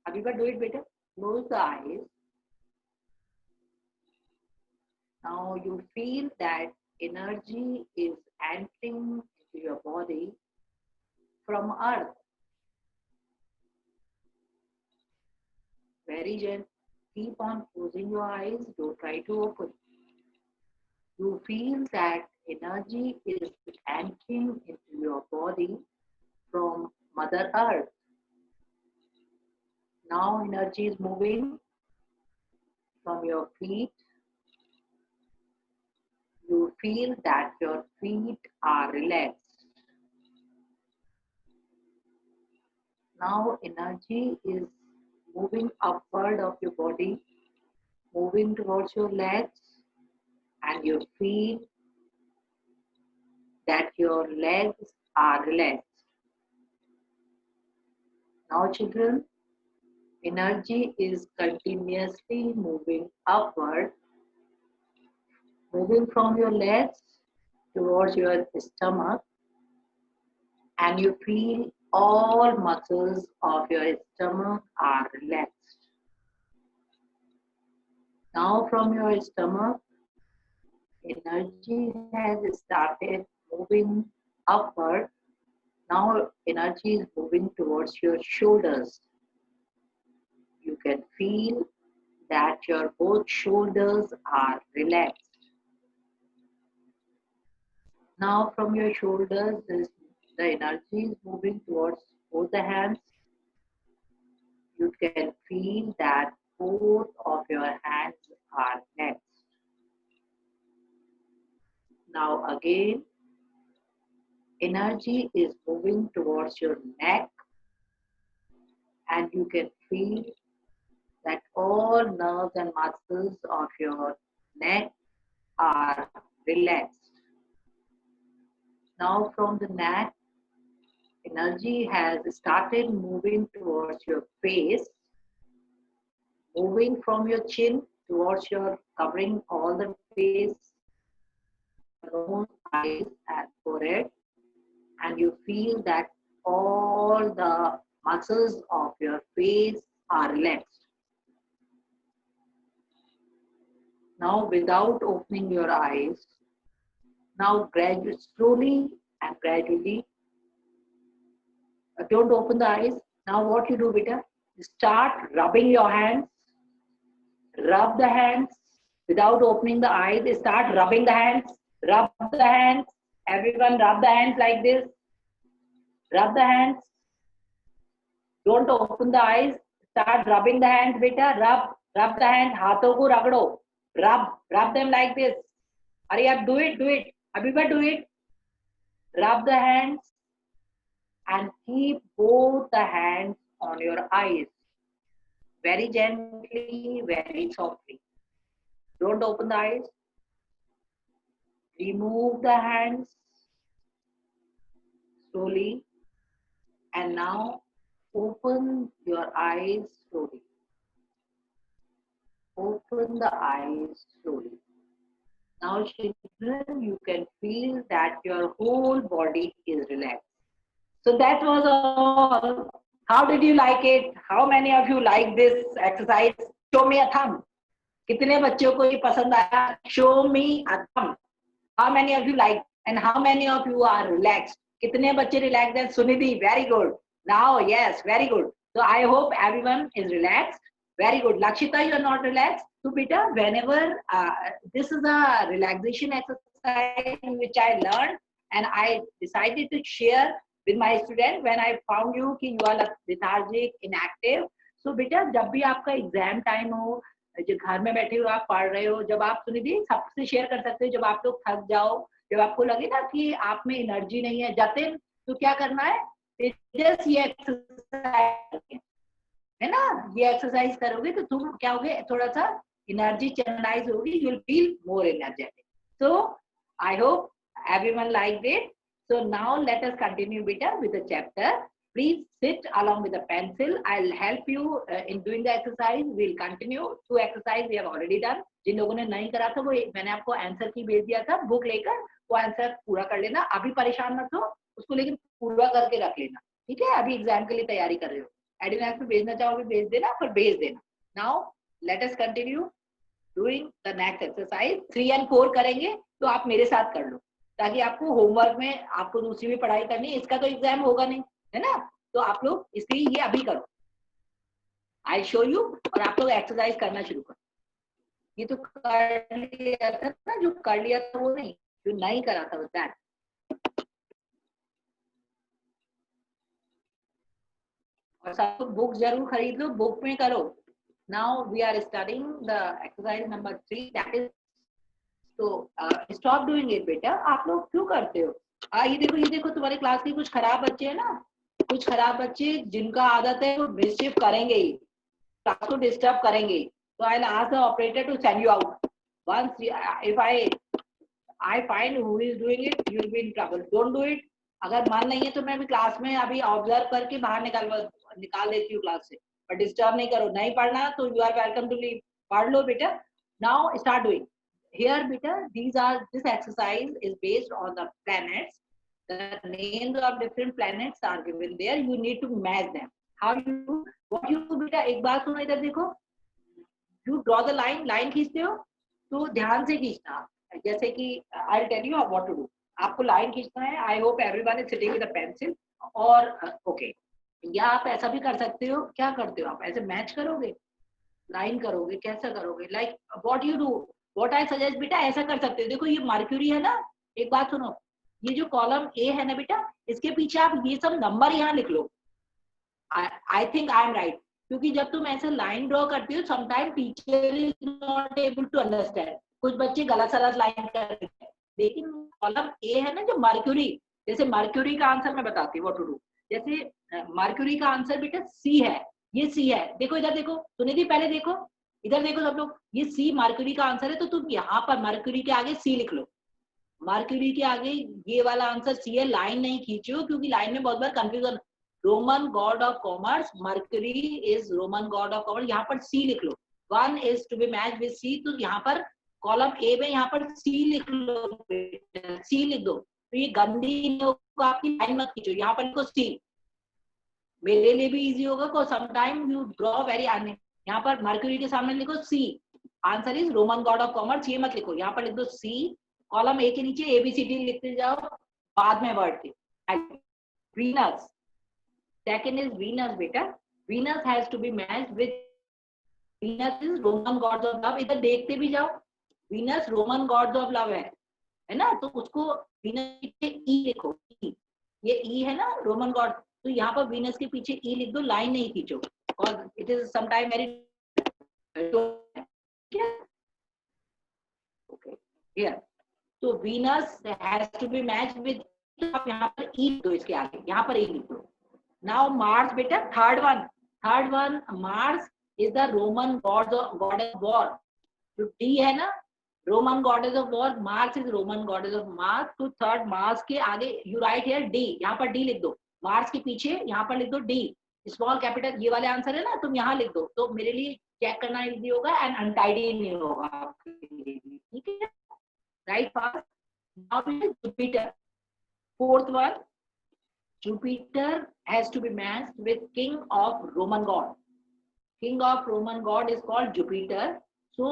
Habiba, do it beta. Close the eyes. Now you feel that energy is entering into your body from earth. Very gentle. keep on closing your eyes. Don't try to open. You feel that energy is entering into your body from Mother Earth. Now energy is moving from your feet. You feel that your feet are relaxed. Now energy is moving upward of your body, moving towards your legs, and you feel that your legs are relaxed. Now children, energy is continuously moving upward, moving from your legs towards your stomach, and you feel all muscles of your stomach are relaxed. Now from your stomach, energy has started moving upward. Now energy is moving towards your shoulders. You can feel that your both shoulders are relaxed. Now from your shoulders, the energy is moving towards both the hands. You can feel that both of your hands are relaxed. Now again, energy is moving towards your neck, and you can feel that all nerves and muscles of your neck are relaxed. Now from the neck, energy has started moving towards your face, moving from your chin towards your, covering all the face, nose, eyes and forehead, and you feel that all the muscles of your face are relaxed. Now without opening your eyes, now gradually, slowly and gradually, don't open the eyes. Now what you do, beta? Start rubbing your hands. Rub the hands without opening the eyes. Start rubbing the hands. Rub the hands. Everyone rub the hands like this. Rub the hands. Don't open the eyes. Start rubbing the hands, beta. Rub the hands. हाथों को रगड़ो. Rub them like this. Hurry up, do it. Abhiba, do it. Rub the hands and keep both the hands on your eyes. Very gently, very softly. Don't open the eyes. Remove the hands slowly. And now open your eyes slowly. Open the eyes slowly. Now children, you can feel that your whole body is relaxed. So that was all. How did you like it? How many of you like this exercise? Show me a thumb. कितने बच्चों को ये पसंद आया? Show me a thumb. How many of you like? And how many of you are relaxed? कितने बच्चे relaxed हैं? Sunidhi, very good. Now, yes, very good. So I hope everyone is relaxed. Very good. Lakshita, you are not relaxed. So beta, whenever this is a relaxation exercise which I learned and I decided to share with my student when I found you कि you are lethargic, inactive. So beta, जब भी आपका exam time हो, जो घर में बैठे हो आप पढ़ रहे हो, जब आप सुनिधि सबसे शेयर कर सकते हो, जब आप लोग थक जाओ, जब आपको लगे ना कि आप में एनर्जी नहीं है, जतिन तो क्या करना है? तेजस ये एक्सरसाइज है ना, ये एक्सरसाइज करोगे तो तुम क्या होगे, थोड़ा सा एनर्जी चैनलाइज होगी, you will feel more energetic. So I hope everyone liked it. So now let us continue beta with the chapter. Please sit along with a pencil. I'll help you in doing the exercise. We'll continue. 2 exercise we have already done. जिन लोगों ने नहीं करा था वो मैंने आपको answer की भेज दिया था, बुक लेकर वो आंसर पूरा कर लेना. अभी परेशान मत हो, उसको लेकिन पूरा करके रख लेना, ठीक है? अभी एग्जाम के लिए तैयारी कर रहे हो, एडिनास पे भेजना चाहोगे भेज देना, पर भेज देना. Now let us continue doing the next exercise. 3 और 4 करेंगे तो आप मेरे साथ कर लो, ताकि आपको होमवर्क में आपको दूसरी भी पढ़ाई करनी है, इसका तो एग्जाम होगा नहीं, है ना? तो आप लोग इसलिए ये अभी करो. आई शो यू और आप लोग एक्सरसाइज करना शुरू करो। ये तो कर लिया था ना, जो कर लिया था वो नहीं, जो नहीं करा था दैट। और सबको बुक जरूर खरीद लो, बुक में करो। Now we are starting the exercise number 3, that is तो स्टॉप डूइंग इट बेटा। आप लोग क्यों करते हो? ये देखो तुम्हारे क्लास के कुछ खराब बच्चे हैं ना, कुछ खराब बच्चे जिनका आदत है वो मिसचिफ करेंगे ही, क्लास को डिस्टर्ब करेंगे। तो I will ask the operator to send you out. Once if I find who is doing it, you will be in trouble. Don't do it. अगर मन नहीं है तो मैं भी क्लास में अभी ऑब्जर्व करके बाहर निकाल देती हूँ क्लास से, पर डिस्टर्ब नहीं करो। नहीं पढ़ना तो you are welcome to leave, पढ़ लो बेटा। Now start doing. Here, beta, this exercise is based on the planets. The names of different planets are given there. You need to match them. How you do? What you do, beta? एक बात सुनो, इधर देखो. You draw the line. Line खींचते हो तो ध्यान से खींचना। जैसे कि I'll tell you what to do. आपको लाइन खींचना है। I hope everyone is sitting with a pencil. और okay. या आप ऐसा भी कर सकते हो। क्या करते हो आप? ऐसे मैच करोगे, लाइन करोगे, कैसा करोगे? Like what you do? What I suggest बेटा, ऐसा कर सकते हो। देखो ये मर्क्यूरी है ना, एक बात सुनो, ये जो कॉलम ए है ना बेटा, इसके पीछे आप ये सब नंबर यहाँ लिख लो। I think I am right, क्योंकि जब तुम ऐसे लाइन ड्रॉ करते हो sometime teacher is not able to understand, कुछ बच्चे गलत सलत लाइन करते हैं। लेकिन कॉलम ए है ना जो मर्क्यूरी, जैसे मर्क्यूरी का आंसर मैं बताती हूँ व्हाट टू डू। जैसे मर्क्यूरी का आंसर बेटा सी है, ये सी है। देखो इधर देखो, सुनिधि पहले देखो, इधर देखो सब लोग, ये सी मर्क्यूरी का आंसर है। तो तुम यहाँ पर मर्क्यूरी के आगे सी लिख लो। मर्क्यूरी के आगे ये वाला आंसर सी है। लाइन नहीं खींचो क्योंकि लाइन में बहुत बार confusion. Roman god of commerce, Mercury is Roman god of commerce. यहाँ पर सी लिख लो। 1 is to be matched with C। तो यहाँ पर कॉलम ए में यहाँ पर सी लिख लो, सी लिख दो। तो ये गंदी आपकी लाइन मत खींचो, यहाँ पर लिखो सी। मेरे लिए भी इजी होगा को समटाइम यू ड्रॉ वेरी आने। यहाँ पर मर्क्यूरी के सामने लिखो C, answer is Roman god of commerce. ये मत लिखो, यहाँ पर लिख दो सी। कॉलम ए के नीचे ABCD लिखते जाओ बाद में वर्ड के। वीनस, सेकंड इज वीनस बेटा। Venus has to be matched with, Venus is Roman gods of love. इधर देखते भी जाओ, Venus Roman gods of love है ना, तो उसको वीनस के पीछे ई लिखो। ये ई है ना रोमन गॉड, तो यहाँ पर वीनस के पीछे ई लिख दो, लाइन नहीं खींचो। Because it is sometime very okay here. So Venus has to be matched with, आप यहाँ पर E लिख दो, इसके आगे यहाँ पर E लिख दो। Now Mars बेटा, third one Mars is the Roman god of war। जो D है ना Roman goddess of war, Mars is Roman goddess of Mars। तो थर्ड Mars के आगे you write here D, यहाँ पर D लिख दो। Mars के पीछे यहाँ पर लिख दो D, स्मॉल कैपिटल, ये वाले आंसर है ना, तुम यहाँ लिख दो तो मेरे लिए चेक करना इजी होगा एंड अनटाइडी नहीं होगा आपके लिए, ठीक है? Right fast. Now Jupiter, fourth one, Jupiter has to be matched with king of Roman god. King of Roman god is called Jupiter. So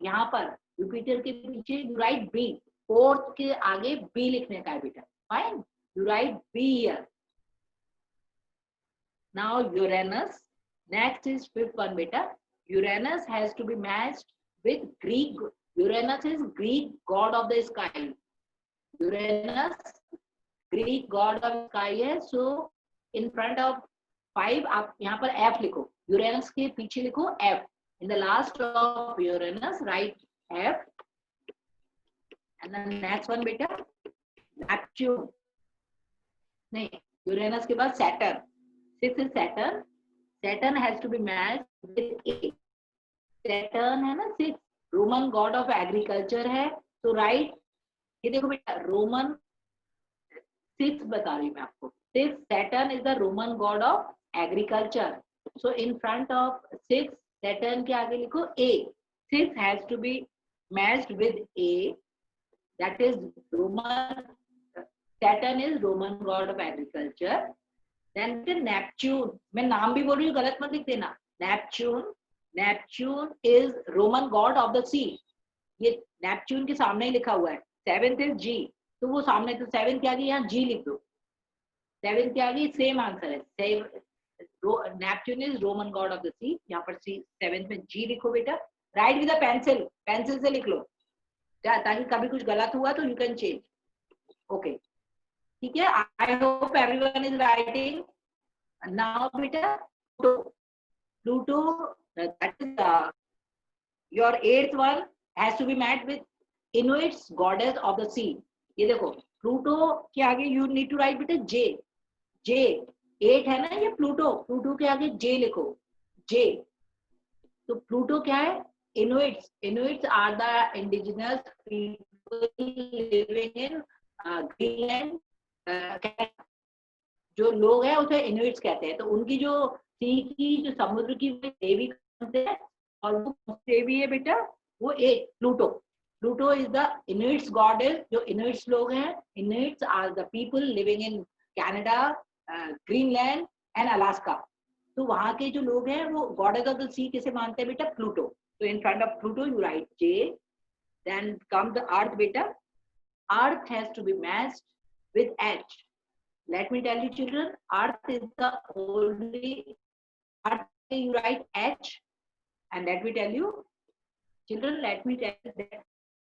यहाँ पर जुपिटर के पीछे यू राइट बी, फोर्थ के आगे बी लिखने का है बेटा। Fine, you right be here. Now Uranus, next is fifth one beta. Uranus has to be matched with Greek. Uranus is Greek god of the sky. Uranus Greek god of the sky है। So in front of 5 आप यहाँ पर F लिखो, Uranus के पीछे लिखो F। In the last of Uranus write F। And then next one beta Neptune, नहीं Uranus के बाद Saturn। 6 is Saturn। Saturn has to be matched with A। Saturn है ना 6, रोमन गॉड ऑफ एग्रीकल्चर है। तो राइट, ये देखो बेटा रोमन 6 बता रही मैं आपको, 6 Saturn is the Roman god of agriculture. So in front of 6 Saturn के आगे लिखो A। 6 has to be matched with A, that is Roman, Saturn is Roman god of agriculture। Then the Neptune, मैं नाम भी बोल रही हूँ गलत मत लिख देना। Neptune, Neptune is Roman god of the sea। ये Neptune के सामने ही लिखा हुआ है। 7th is G, तो वो सामने, तो 7 के आगे यहाँ G लिख दो। 7 के आगे सेम आंसर है, Neptune is Roman god of the sea. यहाँ पर सी 7th में जी लिखो बेटा, right with a pencil, pencil से लिख लो ताकि कभी कुछ गलत हुआ तो यू कैन चेंज। ओके ठीक है, I hope everyone is writing now बेटा। Pluto that is your 8th one has to be met with Inuits goddess of the sea. ये देखो प्लूटो के आगे यू नीड टू राइट बेटा जे, जे 8 है ना ये प्लूटो, प्लूटो के आगे जे लिखो, जे। तो प्लूटो क्या है? Inuits, Inuits are the indigenous people living in Greenland. जो लोग हैं उसे इनुइट्स कहते हैं। तो उनकी जो सी की जो समुद्र की देवी है, और वो देवी है बेटा वो एक Pluto. Pluto is the Inuits goddess. जो इनुइट्स लोग हैं, Inuits are the people living in Canada, Greenland and Alaska. तो वहां के जो लोग हैं वो गॉडेस ऑफ द सी किसे मानते हैं बेटा? प्लूटो। तो in front of Pluto you write J, then come the earth बेटा। Earth has to be matched with H. Let me tell you children, earth is the only, earth you write H, and let me tell you children, let me tell you that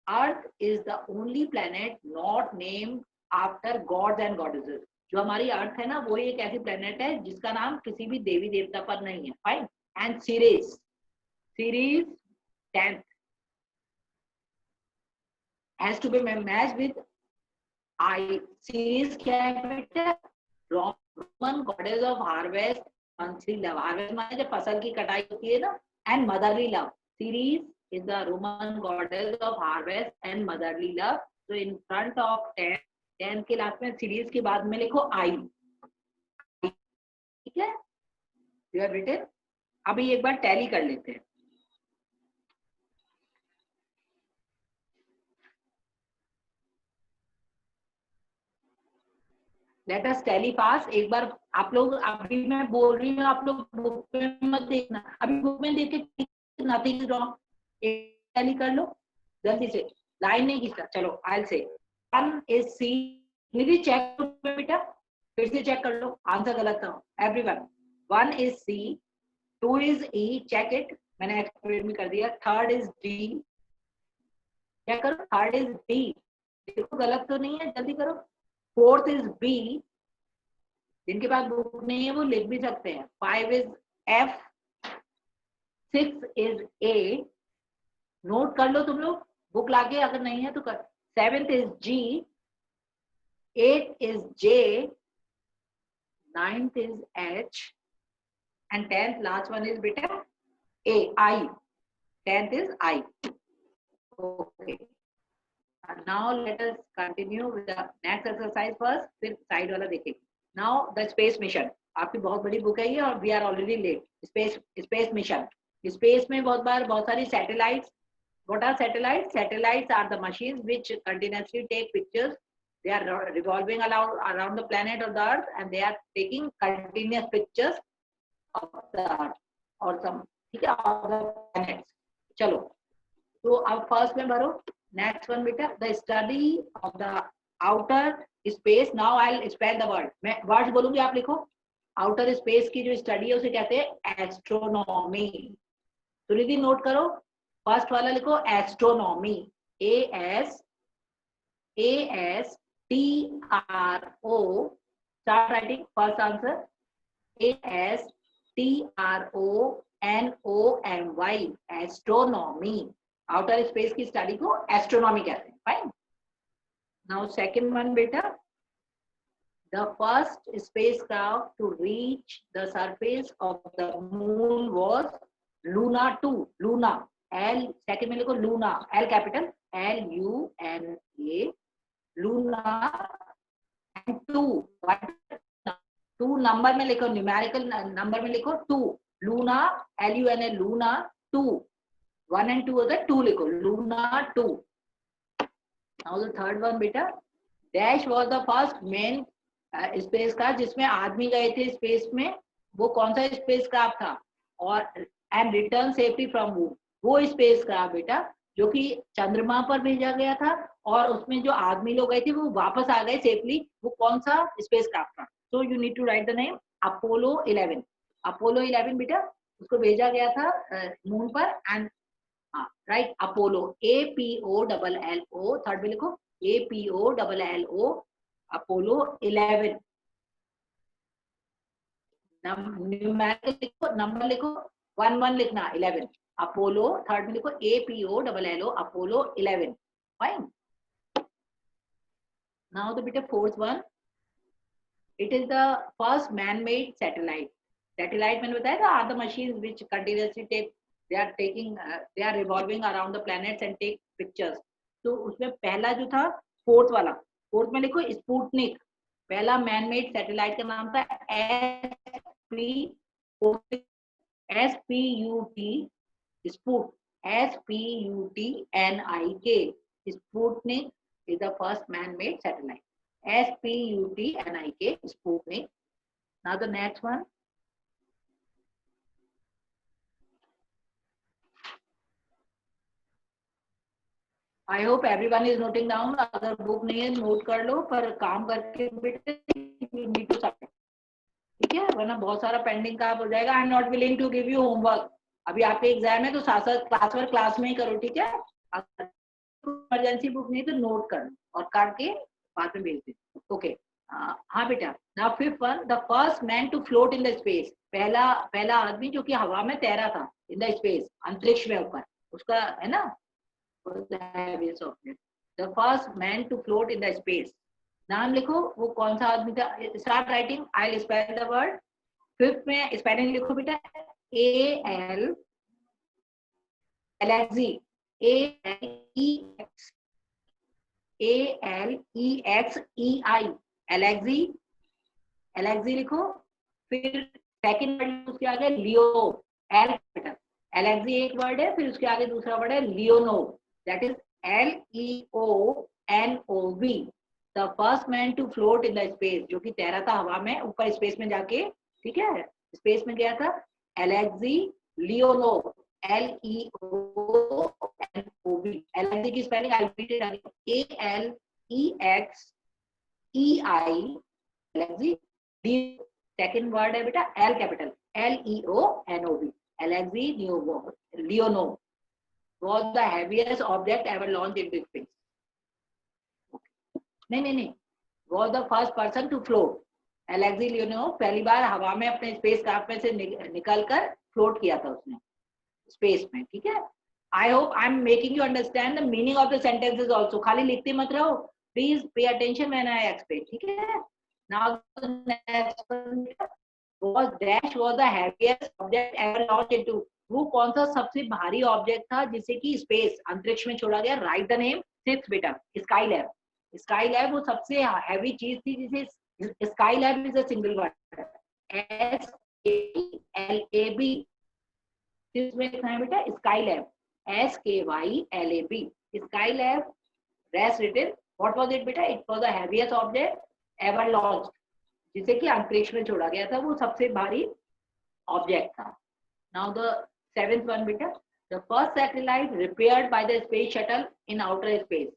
Earth is the only planet not named after gods and goddesses. जो हमारी अर्थ है ना वो एक ऐसी planet है जिसका नाम किसी भी देवी देवता पर नहीं है। Fine. And series, series 10th has to be matched with I। Series क्या है बेटा? Roman goddess of harvest, monthly love. Harvest माने जब फसल की कटाई होती है ना, and motherly love. Series is the Roman goddess of harvest and motherly love. तो इन फ्रंट ऑफ 10 के लास्ट में सीरीज के बाद में लिखो आई। ठीक है, यू हैव रिटन। अभी एक बार टैली कर लेते हैं। Let us tally fast. एक बार आप लोग, अभी मैं बोल रही हूँ आप लोग बुक में मत देखना, अभी बुक में देख के नथिंग इज रॉन्ग। टैली कर लो जल्दी से, लाइन नहीं खींचना। चलो आई से 1 is C। निधि चेक करो बेटा, फिर से चेक कर लो आंसर गलत ना हो। Everyone 1 is C, 2 is E, check it, मैंने एक्सप्लेन भी कर दिया। 3rd is D, चेक करो। 3rd is D, देखो गलत तो नहीं है, जल्दी करो। 4th is B, जिनके पास बुक नहीं है वो लिख भी सकते हैं। 5 is F, 6 is A, note कर लो तुम लोग बुक लाके, अगर नहीं है तो कर। 7th is G, 8th is J, 9th is H, and 10th last one is beta A, I. 10th is I. Okay. And now let us continue with the next exercise first, फिर side वाला देखेंगे। Now the space mission, आपकी बहुत बड़ी book है ये और we are already late. Space mission, space में बहुत सारी satellites। What are satellites? Satellites are the machines which continuously take pictures. They are revolving around the planet of the Earth, and they are taking continuous pictures of the Earth or some, ठीक है, of the planets. चलो, तो अब first में भरो। Next one बेटा, the study of the outer space. Now I'll spell the word. मैं words बोलूंगी, आप लिखो। आउटर स्पेस की जो स्टडी है उसे कहते हैं एस्ट्रोनॉमी। तो रिधि नोट करो, फर्स्ट वाला लिखो astronomy, ASTRO, start writing first answer, ASTRONOMY, astronomy. Outer space की स्टडी को एस्ट्रोनॉमी कहते हैं। फाइन। नाउ सेकंड वन बेटा, the first spacecraft to reach the surface of the moon was Luna 2, Luna, L, second में लिखो Luna, L capital, LUNA, Luna, and 2, 2 number में लिखो, numerical number में लिखो 2, Luna, LUNA, Luna 2, 1 and 2 होता है 2 लिखो, Luna 2. Now the third one बेटा, Dash was the first main space craft जिसमें आदमी गए थे स्पेस में, वो कौन सा स्पेस क्राफ्ट था? और and return safely from moon, वो स्पेस क्राफ्ट बेटा जो कि चंद्रमा पर भेजा गया था और उसमें जो आदमी लोग गए थे वो वापस आ गए सेफली, वो कौन सा स्पेस क्राफ्ट था? So you need to write the name, Apollo 11। Apollo 11 बेटा उसको भेजा गया था मून पर and write Apollo APOLLO third में लिखो APOLLO अपोलो 11 लिखो नंबर लिखो 11 लिखना 11 अपोलो थर्ड में लिखो APOLLO Apollo 11 fine now the बेटा fourth one it is the first man made satellite मैंने बताया था are the machines which continuously take they are revolving around the planets and take pictures तो उसमें पहला जो था फोर्थ में लिखो स्पुतनिक पहला मैन मेड सैटेलाइट का नाम था SPUTNIK Sputnik is the first man made satellite SPUTNIK Sputnik. Now the next one. I hope everyone is noting down. अगर बुक नहीं है नोट कर लो पर काम करके बेटे you need to submit. ठीक है वरना बहुत सारा पेंडिंग काम हो जाएगा. I am not willing to give you homework. अभी आपके एग्जाम है तो साथ क्लास में ही करो ठीक है. अगर इमरजेंसी बुक नहीं तो नोट कर और करके बाद में भेज दे. ओके हाँ बेटा. Now fifth one the first man to float in the space पहला आदमी जो कि हवा में तैरा था इन द स्पेस अंतरिक्ष में ऊपर उसका है ना the first man to float in the space नाम लिखो वो कौन सा आदमी था. Start writing I will spell the word. Fifth में स्पेलिंग लिखो बेटा Alexei लिखो. फिर सेकंड वर्ड उसके आगे लियो एल कैपिटल. Alexei एक वर्ड है फिर उसके आगे दूसरा वर्ड है Leonov that is LEONOV. The first man to float in the space जो कि तैरा था हवा में ऊपर स्पेस में जाके ठीक है स्पेस में गया था Alexei Leonov LEONOV. Alexei की spelling I repeat it again ALEXEI Alexei. Second word है बेटा L capital LEONOV. Alexei Leonov was the heaviest object ever launched into space. नहीं was the first person to float. Alexei Leonov पहली बार हवा में अपने space craft में से निकल कर फ्लोट किया था उसने स्पेस में. ठीक है. I hope I'm making you understand the meaning of the sentences also. खाली लिखते मत रहो. Please pay attention when I explain. ठीक है. Now the next one was the heaviest object ever launched into. वो कौन सा सबसे भारी ऑब्जेक्ट था जिसे कि स्पेस अंतरिक्ष में छोड़ा गया. Right the name. सिक्स बेटा स्काईलैब. स्काईलैब वो सबसे हैवी चीज थी जिसे Skylab is a single word SKYLAB. इसमें लिखना है बेटा Skylab SKYLAB. Skylab has written what was it बेटा. It was the heaviest object ever launched जिसे कि अंतरिक्ष में छोड़ा गया था. वो सबसे भारी ऑब्जेक्ट था. Now the seventh one बेटा the first satellite repaired by the space shuttle in outer space.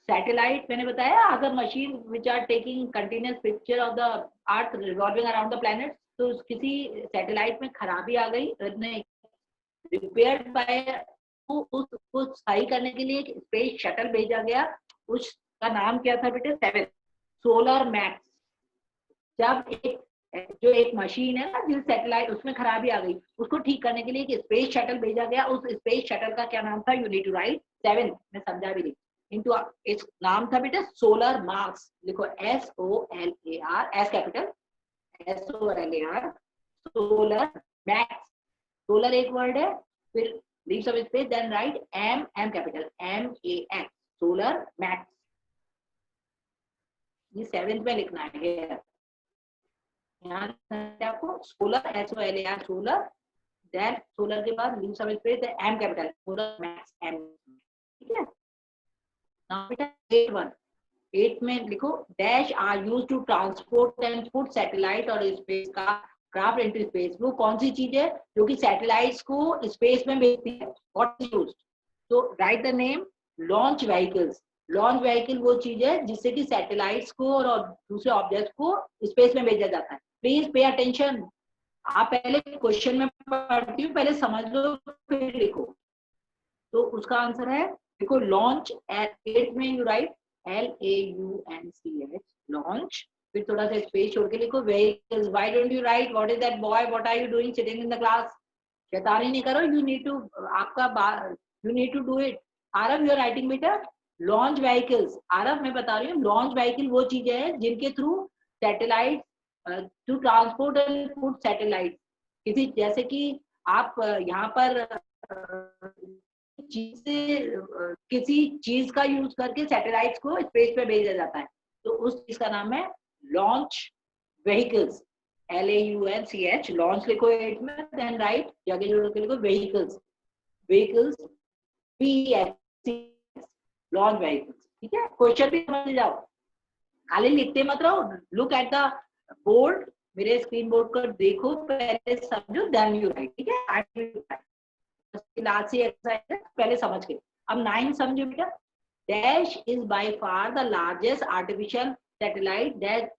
Satellite मैंने बताया अगर machine which are taking continuous picture of the earth revolving around the planet. तो किसी सैटेलाइट में खराबी आ गई रिपेयर्ड बाय उसको सही करने के लिए एक स्पेस शटल भेजा गया. उसका नाम क्या था बेटे. 7 सोलर मैक्स. जब एक मशीन है ना जिस सैटेलाइट उसमें खराबी आ गई उसको ठीक करने के लिए एक स्पेस शटल भेजा गया. उस स्पेस शटल का क्या नाम था. यू नीड टू राइट 7 मैं समझा भी नहीं इनटू इस नाम था बेटा सोलर मार्क्स. लिखो SOLAR S capital SOLAR Solar Max. Solar एक वर्ड है फिर leave some space then write M capital MAX Solar Max. ये 7th में लिखना है यहाँ आपको solar SOLAR solar then solar के बाद leave some space M capital Solar Max M. ठीक है. नाउ बेटा 8 में लिखो dash are used to transport and put satellite और स्पेस का क्राफ्ट इनटू स्पेस. वो कौन सी चीज है जो कि सैटेलाइट्स को स्पेस में भेजती है. What is used. तो right the name launch vehicles. Launch vehicle वो चीज है जिससे कि सैटेलाइट्स को और दूसरे ऑब्जेक्ट को स्पेस में भेजा जाता है। Please pay attention. आप पहले क्वेश्चन में पढ़ती हूँ, पहले समझ लो फिर लिखो। तो उसका आंसर है, देखो लॉन्च, 8 में यू राइट LAUNCH लॉन्च, फिर थोड़ा सा स्पेस छोड़ के लिखो vehicles. Why don't you write what is that boy, what are you doing sitting in the class? शैतानी नहीं करो, यू नीड टू, आपका you need to do it. Aarav you are writing बेटा लॉन्च व्हीकल्स। आरव मैं बता रही हूँ लॉन्च व्हीकल वो चीज है जिनके through satellite to transport and put satellite, किसी जैसे कि आप यहाँ पर चीज से किसी चीज का यूज करके सैटेलाइट्स को स्पेस पे भेजा जाता है, तो उस चीज का नाम है लॉन्च व्हीकल्स। LAUNCH लॉन्च लिखो 8 में, देन राइट जगह जोड़ के लिखो व्हीकल्स, व्हीकल्स लॉन्च व्हीकल्स। ठीक है, क्वेश्चन भी समझ जाओ, खाली लिखते मत रहो। लुक एट द बोर्ड, मेरे स्क्रीन बोर्ड को देखो, पहले समझो देन यू राइट। ठीक है, लास्ट से एक्सरसाइज है, पहले समझ के। अब 9 समझो बेटा। Dash is by far the largest artificial satellite that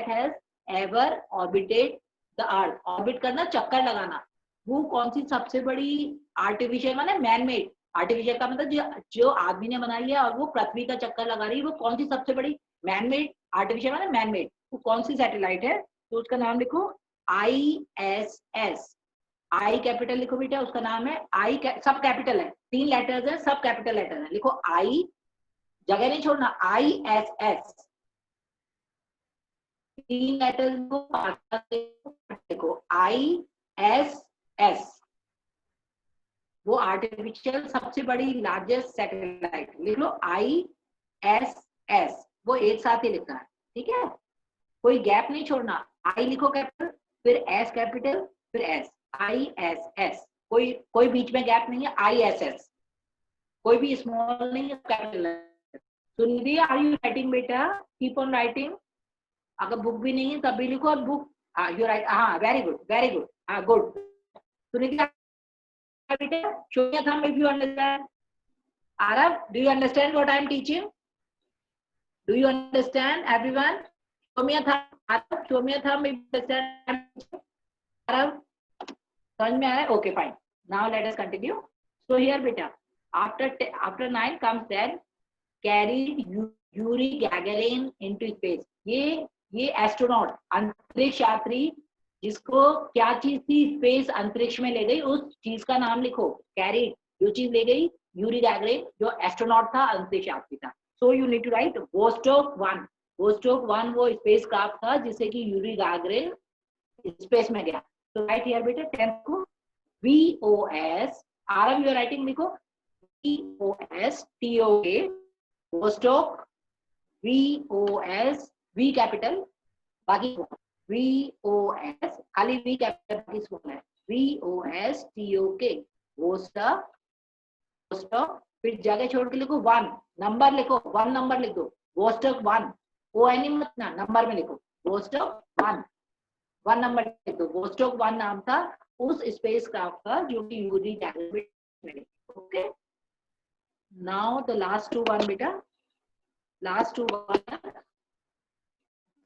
has ever orbited the earth. Orbit करना, चक्कर लगाना। वो कौन सी सबसे बड़ी आर्टिफिशियल माने मैन मेड, आर्टिफिशियल का मतलब जो आदमी ने बनाई है और वो पृथ्वी का चक्कर लगा रही है, वो कौन सी सबसे बड़ी मैन मेड, आर्टिफिशियल माने मैन मेड, वो कौन सी सैटेलाइट है? तो उसका नाम लिखो ISS। आई कैपिटल लिखो बेटा, उसका नाम है आई, सब कैपिटल है, 3 लेटर्स है, सब कैपिटल लेटर है। लिखो आई, जगह नहीं छोड़ना, ISS 3 लेटर्स लिखो ISS। वो आर्टिफिशियल सबसे बड़ी लार्जेस्ट सैटेलाइट, लिख लो ISS, वो एक साथ ही लिखना है। ठीक है, कोई गैप नहीं छोड़ना। आई लिखो कैपिटल, फिर S कैपिटल, फिर S, ISS, कोई बीच में गैप नहीं है। ISS कोई भी स्मॉल नहीं है, कैपिटल है। सुनिधि आर यू राइटिंग बेटा? Keep on writing. अगर बुक भी नहीं है तब भी लिखो, और बुक यू राइट, हाँ वेरी गुड वेरी गुड, हाँ गुड। सुनिधि बेटा show me a thumb if you understand. Arav, do you understand what I am teaching? Do you understand everyone? Show me a thumb. Arav, show me a thumb if you understand. Arav, समझ में आया? Okay, fine. Now let us continue. So here beta, after 9 comes then carried Yuri Gagarin into space. ये astronaut, अंतरिक्ष यात्री, जिसको क्या चीज थी स्पेस, अंतरिक्ष में ले गई, उस चीज का नाम लिखो। कैरिड, जो चीज ले गई, यूरी गैगरिन जो एस्ट्रोनॉट था, अंतरिक्ष यात्री था। So you need to write Vostok 1। Vostok 1 वो स्पेस क्राफ्ट था जिससे कि यूरी गैगरिन स्पेस में गया। तो राइट हियर बेटा 10 को VOS। आरव यू राइटिंग लिखो VOS TOK, Vostok VOS, V capital, बाकी VOS, खाली V कैपिटल बाकी स्मॉल है, VOS TOK, वोस्टोक। फिर जगह छोड़ के लिखो 1, नंबर लिखो, 1 नंबर लिख दो, वोस्टोक 1, ONE मत ना, नंबर में लिखो, वोस्टोक 1 नंबर लिख दो। वोस्टोक 1 नाम था उस स्पेस क्राफ्ट का जो कि यूरी गैगरिन में। ओके, नाउ द लास्ट 2 1 बेटा, last 2 1।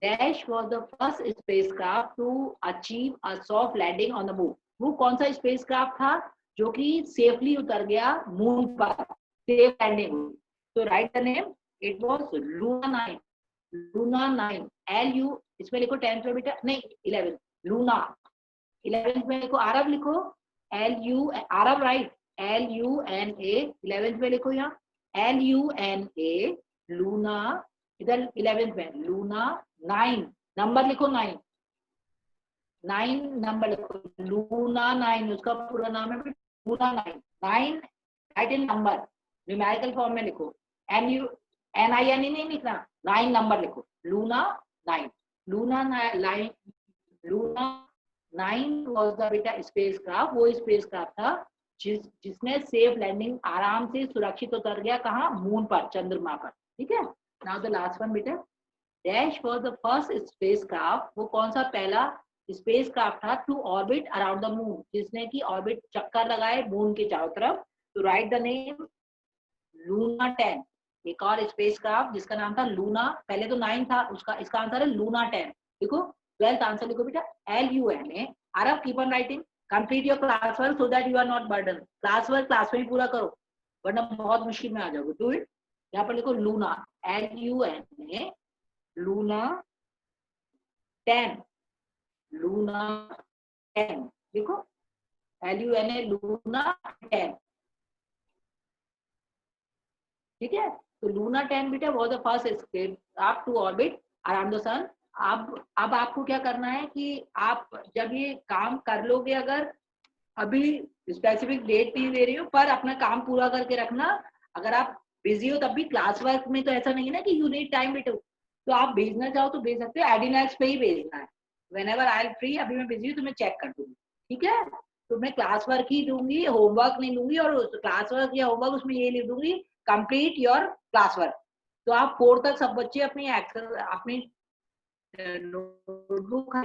Dash was the first spacecraft to achieve a soft landing on the moon. वो कौन सा स्पेसक्राफ्ट था जो कि सेफली उतर गया मून पर, सेफ लैंडिंग हुई? तो right the name, it was Luna 9। Luna 9 LU, इसमें लिखो 10th में बेटा, नहीं 11, लूना 11th में लिखो। आरव लिखो LU, Aarav right LUNA, 11th में लिखो यहाँ LUNA, लूना, इधर 11th में लूना 9, नंबर लिखो 9 नंबर लिखो, लूना 9 उसका पूरा नाम है लूना 9 राइट इन नंबर, न्यूमेरिकल फॉर्म में लिखो, NINE नहीं लिखना, 9 नंबर लिखो, लूना 9। लूना 9 वाज द बेटा स्पेसक्राफ्ट, वो स्पेसक्राफ्ट था जिसने सेफ लैंडिंग, आराम से सुरक्षित उतर गया कहाँ, मून पर, चंद्रमा पर। ठीक है, नाउ द लास्ट वन बेटा, dash was the first spacecraft, वो कौन सा पहला स्पेसक्राफ्ट था to orbit around the moon, जिसने की ऑर्बिट चक्कर लगाए मून के चारों तरफ। तो राइट द नेम, लूना 10, एक और स्पेस क्राफ्ट जिसका नाम था लूना, पहले तो 9 था उसका, इसका आंसर है लूना 10। देखो 12th आंसर लिखो बेटा, LUNA। Aarav keep on writing, complete your class work so that you are not burden. Class work class में ही पूरा करो वरना बहुत मुश्किल में आ जाओगे। Do it. यहाँ पर लिखो लूना, LUNA, लूना 10, लूना 10 लिखो, LUNA लूना 10। ठीक है, तो लूना 10 बेटा was the first spacecraft to orbit around the sun. अब आपको क्या करना है कि आप जब ये काम कर लोगे, अगर अभी स्पेसिफिक डेट नहीं दे रही हो पर अपना काम पूरा करके रखना। अगर आप बिजी हो तब भी, क्लास वर्क में तो ऐसा नहीं है ना कि यू नीड टाइम बेटो, तो आप भेजना चाहो तो भेज सकते हो, एडिनैक्स पे ही भेजना है। व्हेनेवर आई एम फ्री, अभी मैं बिजी हूँ तो मैं चेक कर दूंगी। ठीक है, तो मैं क्लास वर्क ही दूंगी, होमवर्क नहीं दूंगी, और क्लास वर्क या होमवर्क उसमें ये लिख दूंगी कंप्लीट योर क्लास वर्क। तो आप 4 तक सब बच्चे अपनी अपनी नोटबुक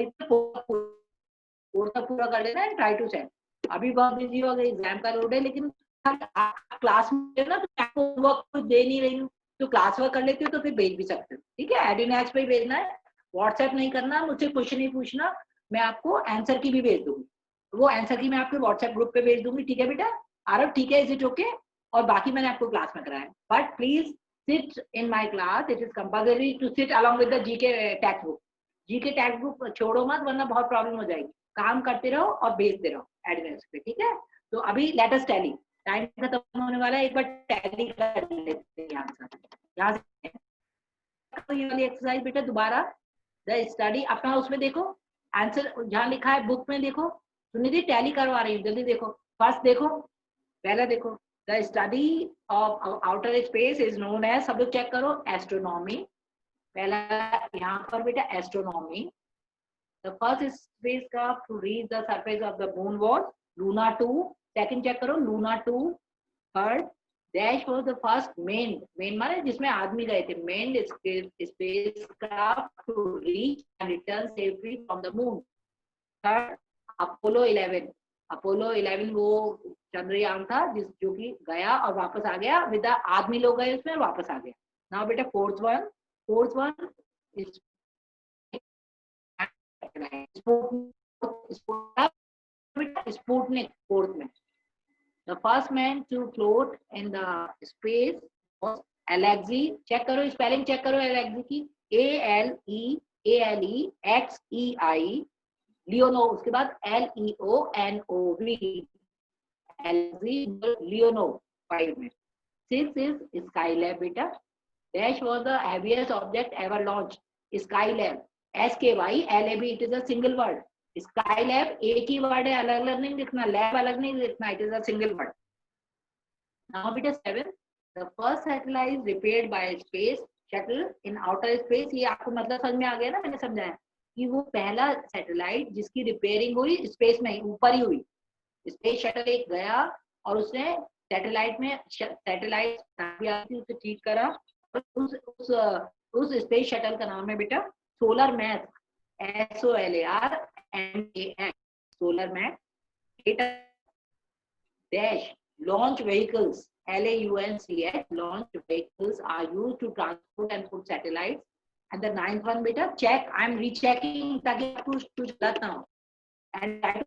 तक पूरा कर लेना है, ट्राई टू सेंड। अभी बहुत बिजी हो गई, एग्जाम का लोड है, लेकिन क्लास में ना तो होमवर्क कुछ दे नहीं रही हूँ तो क्लास वर्क कर लेती हो तो फिर भेज भी सकते हो। ठीक है, एडिनैक्स पे भेजना है, व्हाट्सएप नहीं करना, मुझसे क्वेश्चन नहीं पूछना, मैं आपको आंसर की भी भेज दूंगी, वो आंसर की मैं आपके व्हाट्सएप ग्रुप पे भेज दूंगी। ठीक है बेटा आरव, ठीक है, इज इट ओके? और बाकी मैंने आपको क्लास में कराया, but please sit in my class, it is compulsory to sit along with the GK text book. GK text book छोड़ो मत वरना बहुत प्रॉब्लम हो जाएगी। काम करते रहो और भेजते रहो एडमिन पे। ठीक है, तो अभी लेट अस टैली, टाइम खत्म होने वाला है, एक बार टैली कर लेते हैं यहाँ से ये वाली एक्सरसाइज बेटा दोबारा। द स्टडी अपना उसमें देखो, आंसर जहाँ लिखा है बुक में देखो, सुनिधि टैली करवा रही हूँ, जल्दी देखो। फर्स्ट देखो, पहला देखो, the study of outer space is known as, सब लोग चेक करो, एस्ट्रोनॉमी। पहला यहाँ पर बेटा astronomy. The first spacecraft to reach the surface of the moon was Luna 2. Second check करो, Luna 2. Third, Dash was the first main माने जिसमें आदमी गए थे, main spacecraft to reach and return safely from the moon. Third, Apollo 11. Apollo 11 वो चंद्रयान था जो कि गया और वापस आ गया, विद आदमी लोग गए उसमें वापस आ गया। Now बेटा fourth one is Sputnik, fourth में। The first man to float in the space was Alexei। Check करो स्पेलिंग, चेक करो Alexei की, ALEXEI, लियोनोव, उसके बाद LEONOV, Alexei Leonov 5 में। Six is Skylab बेटा। Dash was the heaviest object ever launched, Skylab, SKYLAB, it is a single word। Skylab एक ही word है, अलग अलग नहीं लिखना, लैब अलग नहीं लिखना, it is a single word। Now बेटा 7, the first satellite repaired by space shuttle in outer space। ये आपको मतलब समझ में आ गया ना, मैंने समझाया कि वो पहला सैटेलाइट जिसकी रिपेयरिंग हुई स्पेस में ही, ऊपर ही हुई। स्पेस शटल एक गया और उसने सैटेलाइट उसे ठीक करा। उस स्पेस शटल का नाम है बेटा solar math, SOLARMAX, solar math. Dash launch vehicles, LAUNCH, launch vehicles are used to transport and put satellites। And the 9th one बेटा check, I am rechecking ताकि आपको कुछ गलत ना हो, and I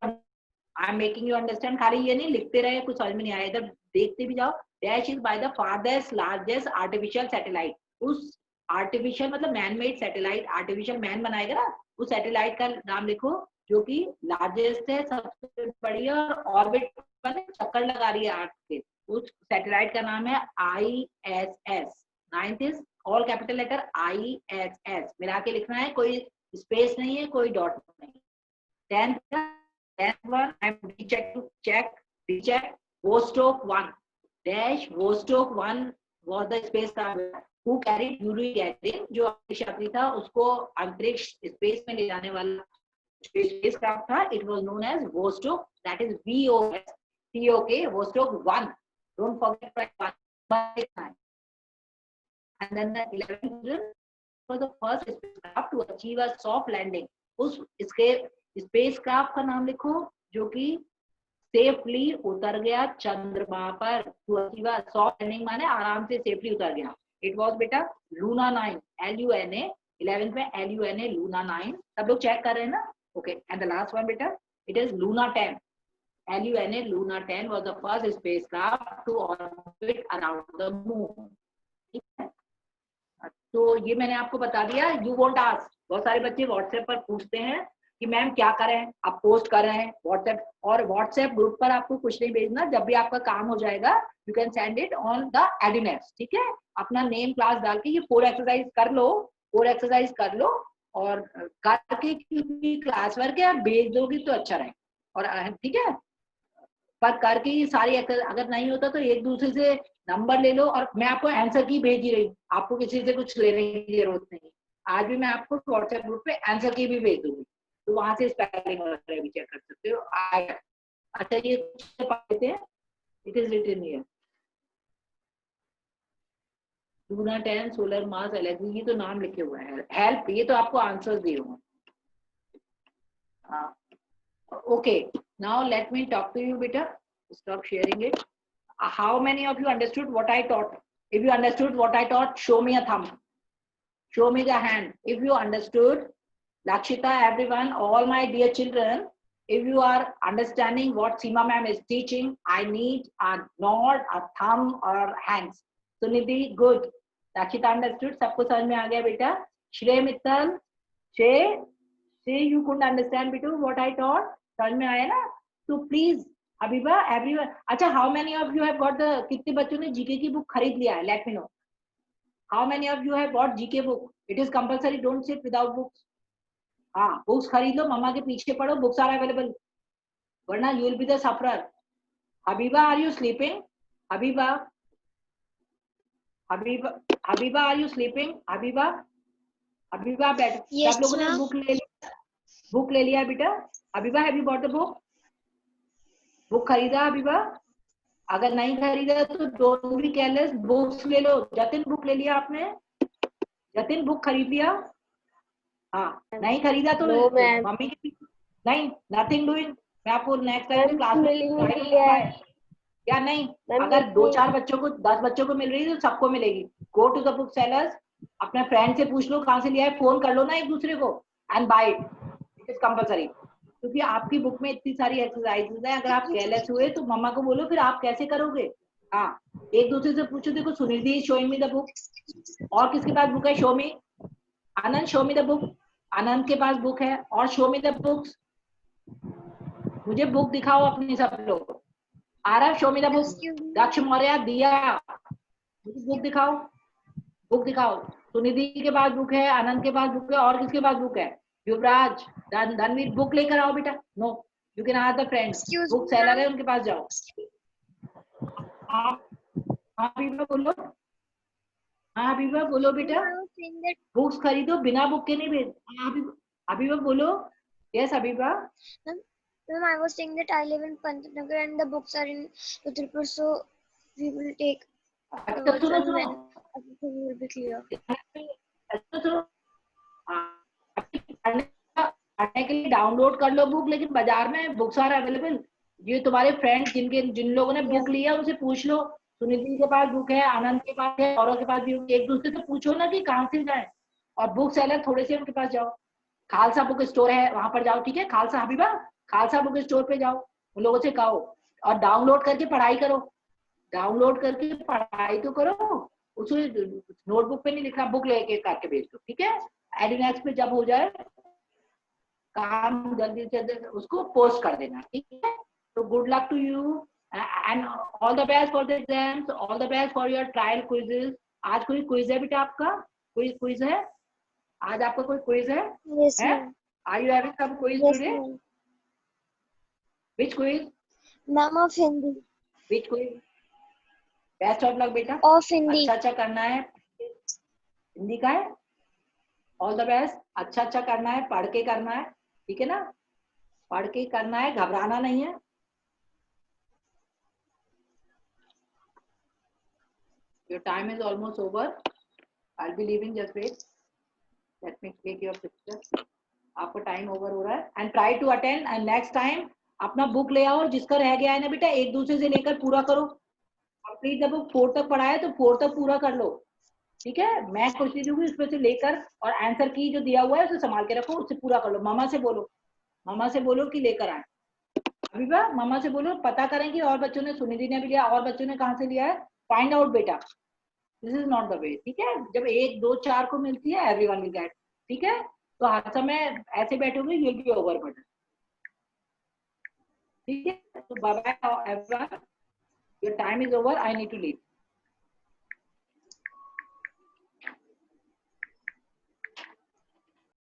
am making you understand। खाली ये नहीं लिखते रहे कुछ समझ में नहीं आया, इधर देखते भी जाओ। Dash is by the farthest largest artificial satellite। उस आर्टिफिशियल मतलब man made satellite, artificial man बनाएगा ना, उस सैटेलाइट का नाम लिखो जो कि लार्जेस्ट है, सबसे बड़ी है और ऑर्बिट पर चक्कर लगा रही है अर्थ के। उस सैटेलाइट का नाम है ISS। 9th is all capital letter ISS, मिला के लिखना है, कोई स्पेस नहीं है, कोई डॉट नहीं। 10th one I am recheck Vostok 1 dash Vostok 1 was the spacecraft who carried Yuri Gagarin, जो यात्री था उसको अंतरिक्ष स्पेस में ले जाने वाला spacecraft था। It was known as Vostok, that is VOSTOK, Vostok 1, don't forget that one। And then the 11th was the first spacecraft to achieve a soft landing। उस स्पेसक्राफ्ट का नाम लिखो जो कि सेफली उतर गया चंद्रमा पर। सॉफ्ट लैंडिंग माने आराम से सेफली उतर गया। इट वॉज बेटा लूना 9, LUNA, 11th में LUNA, लूना 9, सब लोग चेक कर रहे हैं ना? Okay, and the last one बेटा, it is Luna 10, LUNA, Luna 10 was the first spacecraft to orbit around the moon. ठीक है, तो ये मैंने आपको बता दिया. यू वोंट आस्क, बहुत सारे बच्चे व्हाट्सएप पर पूछते हैं कि मैम क्या करें, आप पोस्ट कर रहे हैं व्हाट्सएप, और व्हाट्सएप ग्रुप पर आपको कुछ नहीं भेजना. जब भी आपका काम हो जाएगा you can send it on the एडमिनेट्स. ठीक है, अपना नेम क्लास डाल के ये 4 एक्सरसाइज कर लो, 4 एक्सरसाइज कर लो, और करके क्लास वर्क है भेज दोगी तो अच्छा रहे. और ठीक है, पर करके ये सारी एक्सरसाइज अगर नहीं होता तो एक दूसरे से नंबर ले लो, और मैं आपको आंसर की भेज ही रही हूँ, आपको किसी से कुछ लेने की जरूरत नहीं. आज भी मैं आपको व्हाट्सएप ग्रुप पे आंसर की भी भेज दूंगी, तो वहां से स्पेलिंग वगैरह भी चेक कर सकते हो. अच्छा, ये पाते हैं, it is written here Luna 10, solar mass, एलएक्सी, ये तो नाम लिखे हुए हैं. हेल्प, ये तो आपको आंसर दिए हुए. हाँ, okay, now let me talk to you बेटा. Stop sharing it. How many of you understood what I taught? If you understood what I taught, show me a thumb. Show me the hand. If you understood, Lakshita, everyone, all my dear children, if you are understanding what Seema ma'am is teaching, I need a nod, a thumb, or hands. Sunidhi, good. Lakshita understood. सबको समझ में आ गया बेटा? Shrey Mittal, Shrey, you couldn't understand बेटा what I taught? समझ में आया ना? So please. अभिबा, एवरीवन. अच्छा, how many of you have got the, कितने बच्चों ने जीके की बुक खरीद लिया है? Let me know. How many of you have got GK book? It is compulsory, don't sit without books. हाँ, बुक्स खरीद लो, मम्मा के पीछे पढ़ो, बुक्स आर अवेलेबल, वरना you will be the sufferer. Habiba, are you sleeping? Habiba, Habiba, Habiba, are you sleeping? Habiba, Habiba बैठ. सब लोगों ने बुक ले लिया? बुक ले लिया बेटा? Habiba, have you got the book? Book खरीदा हबीबा? अगर नहीं खरीदा तो डोंट बी केयरलेस, बुक्स ले लो. जतिन, बुक ले लिया आपने? जतिन, बुक खरीद लिया? हाँ, नहीं खरीदा तो मम्मी की नहीं, नथिंग डूइंग. मैं आपको नेक्स्ट टाइम क्लास में या नहीं, अगर 2-4 बच्चों को, 10 बच्चों को मिल रही है तो सबको मिलेगी. Go to the book sellers, अपने फ्रेंड से पूछ लो कहाँ से लिया है, फोन कर लो ना एक दूसरे को, and buy it. It is compulsory, क्योंकि आपकी बुक में इतनी सारी एक्सरसाइजेज हैं. अगर आप केयरलेस हुए तो मम्मा को बोलो, फिर आप कैसे करोगे? हाँ, एक दूसरे से पूछो. देखो, Sunidhi showing me the book. और किसके पास बुक है? Show me. Anand, show me the book. Anand के पास बुक है. और शो मी द बुक्स. मुझे बुक दिखाओ अपनी सब लोग. Aarav, show me the book. Daksh Maurya, Diya, मुझे बुक दिखाओ. बुक दिखाओ. सुनिधि के पास बुक है, आनंद के पास बुक है, और किसके पास बुक है? युवराज, धनवीर, बुक लेकर आओ बेटा. No, you can ask the friends, book seller है उनके पास जाओ. हाँ बीबा बोलो. हाँ बीबा बोलो बेटा. बुक्स खरीदो, बिना बुक के नहीं भेज. अभी बोलो. Yes अभिबा. Ma'am, I was saying that I live in Pantnagar and the books are in Udarpur, so we will take. Everything will be clear. पढ़ने के लिए डाउनलोड कर लो बुक, लेकिन बाजार में बुक्स आर अवेलेबल. ये तुम्हारे फ्रेंड जिन लोगों ने बुक लिया उनसे पूछ लो. सुनिधि के पास बुक है, आनंद के पास है, औरों के पास भी. एक दूसरे से पूछो ना कि कहाँ से जाए. और बुक सेलर थोड़े से उनके पास जाओ. खालसा बुक स्टोर है, वहां पर जाओ. ठीक है, Khalsa Habiba, Khalsa book store पे जाओ, उन लोगों से कहो. और डाउनलोड करके पढ़ाई करो. डाउनलोड करके पढ़ाई तो करो. उसे नोटबुक पे नहीं लिखना, बुक लेके करके भेज दो. ठीक है, एडमिनेट्स पे जब हो जाए काम जल्दी से उसको पोस्ट कर देना. ठीक है, तो good luck to you and all the best for the exams, all the best for your trial quizzes. आज कोई क्विज है बेटा आपका? कोई क्विज है आज आपका? कोई क्विज है? Yes, ma'am. Are you having some quiz Yes, today? ma'am. Which quiz? Ma'am of Hindi. Which quiz? Best of luck बेटा. Of Hindi. अच्छा करना है. हिंदी का है. All the best. अच्छा करना है, पढ़ के करना है. ठीक है ना, पढ़ के करना है, घबराना नहीं है. Your time is almost over. I'll be leaving. Just wait. Let me take your picture. आपका टाइम ओवर हो रहा है. And try to attend. And next time अपना बुक ले आओ. जिसका रह गया है ना बेटा, एक दूसरे से लेकर पूरा करो. Complete the book. 4 तक पढ़ा है तो 4 तक पूरा कर लो. ठीक है, मैं क्वेश्चन दूंगी उसमें से लेकर और आंसर की जो दिया हुआ है उसे संभाल के रखो, उससे पूरा कर लो। मामा से बोलो कि लेकर आए। अभी मामा से बोलो, पता करें कि और बच्चों ने, सुनिधि ने भी लिया, और बच्चों ने कहाँ से लिया है, फाइंड आउट बेटा, this is not the way. ठीक है, जब 1 2 4 को मिलती है एवरीवन विल गेट। ठीक है, तो हर समय ऐसे बैठोगे you will be over button. ठीक है, तो bye bye everyone, your time is over, I need to leave.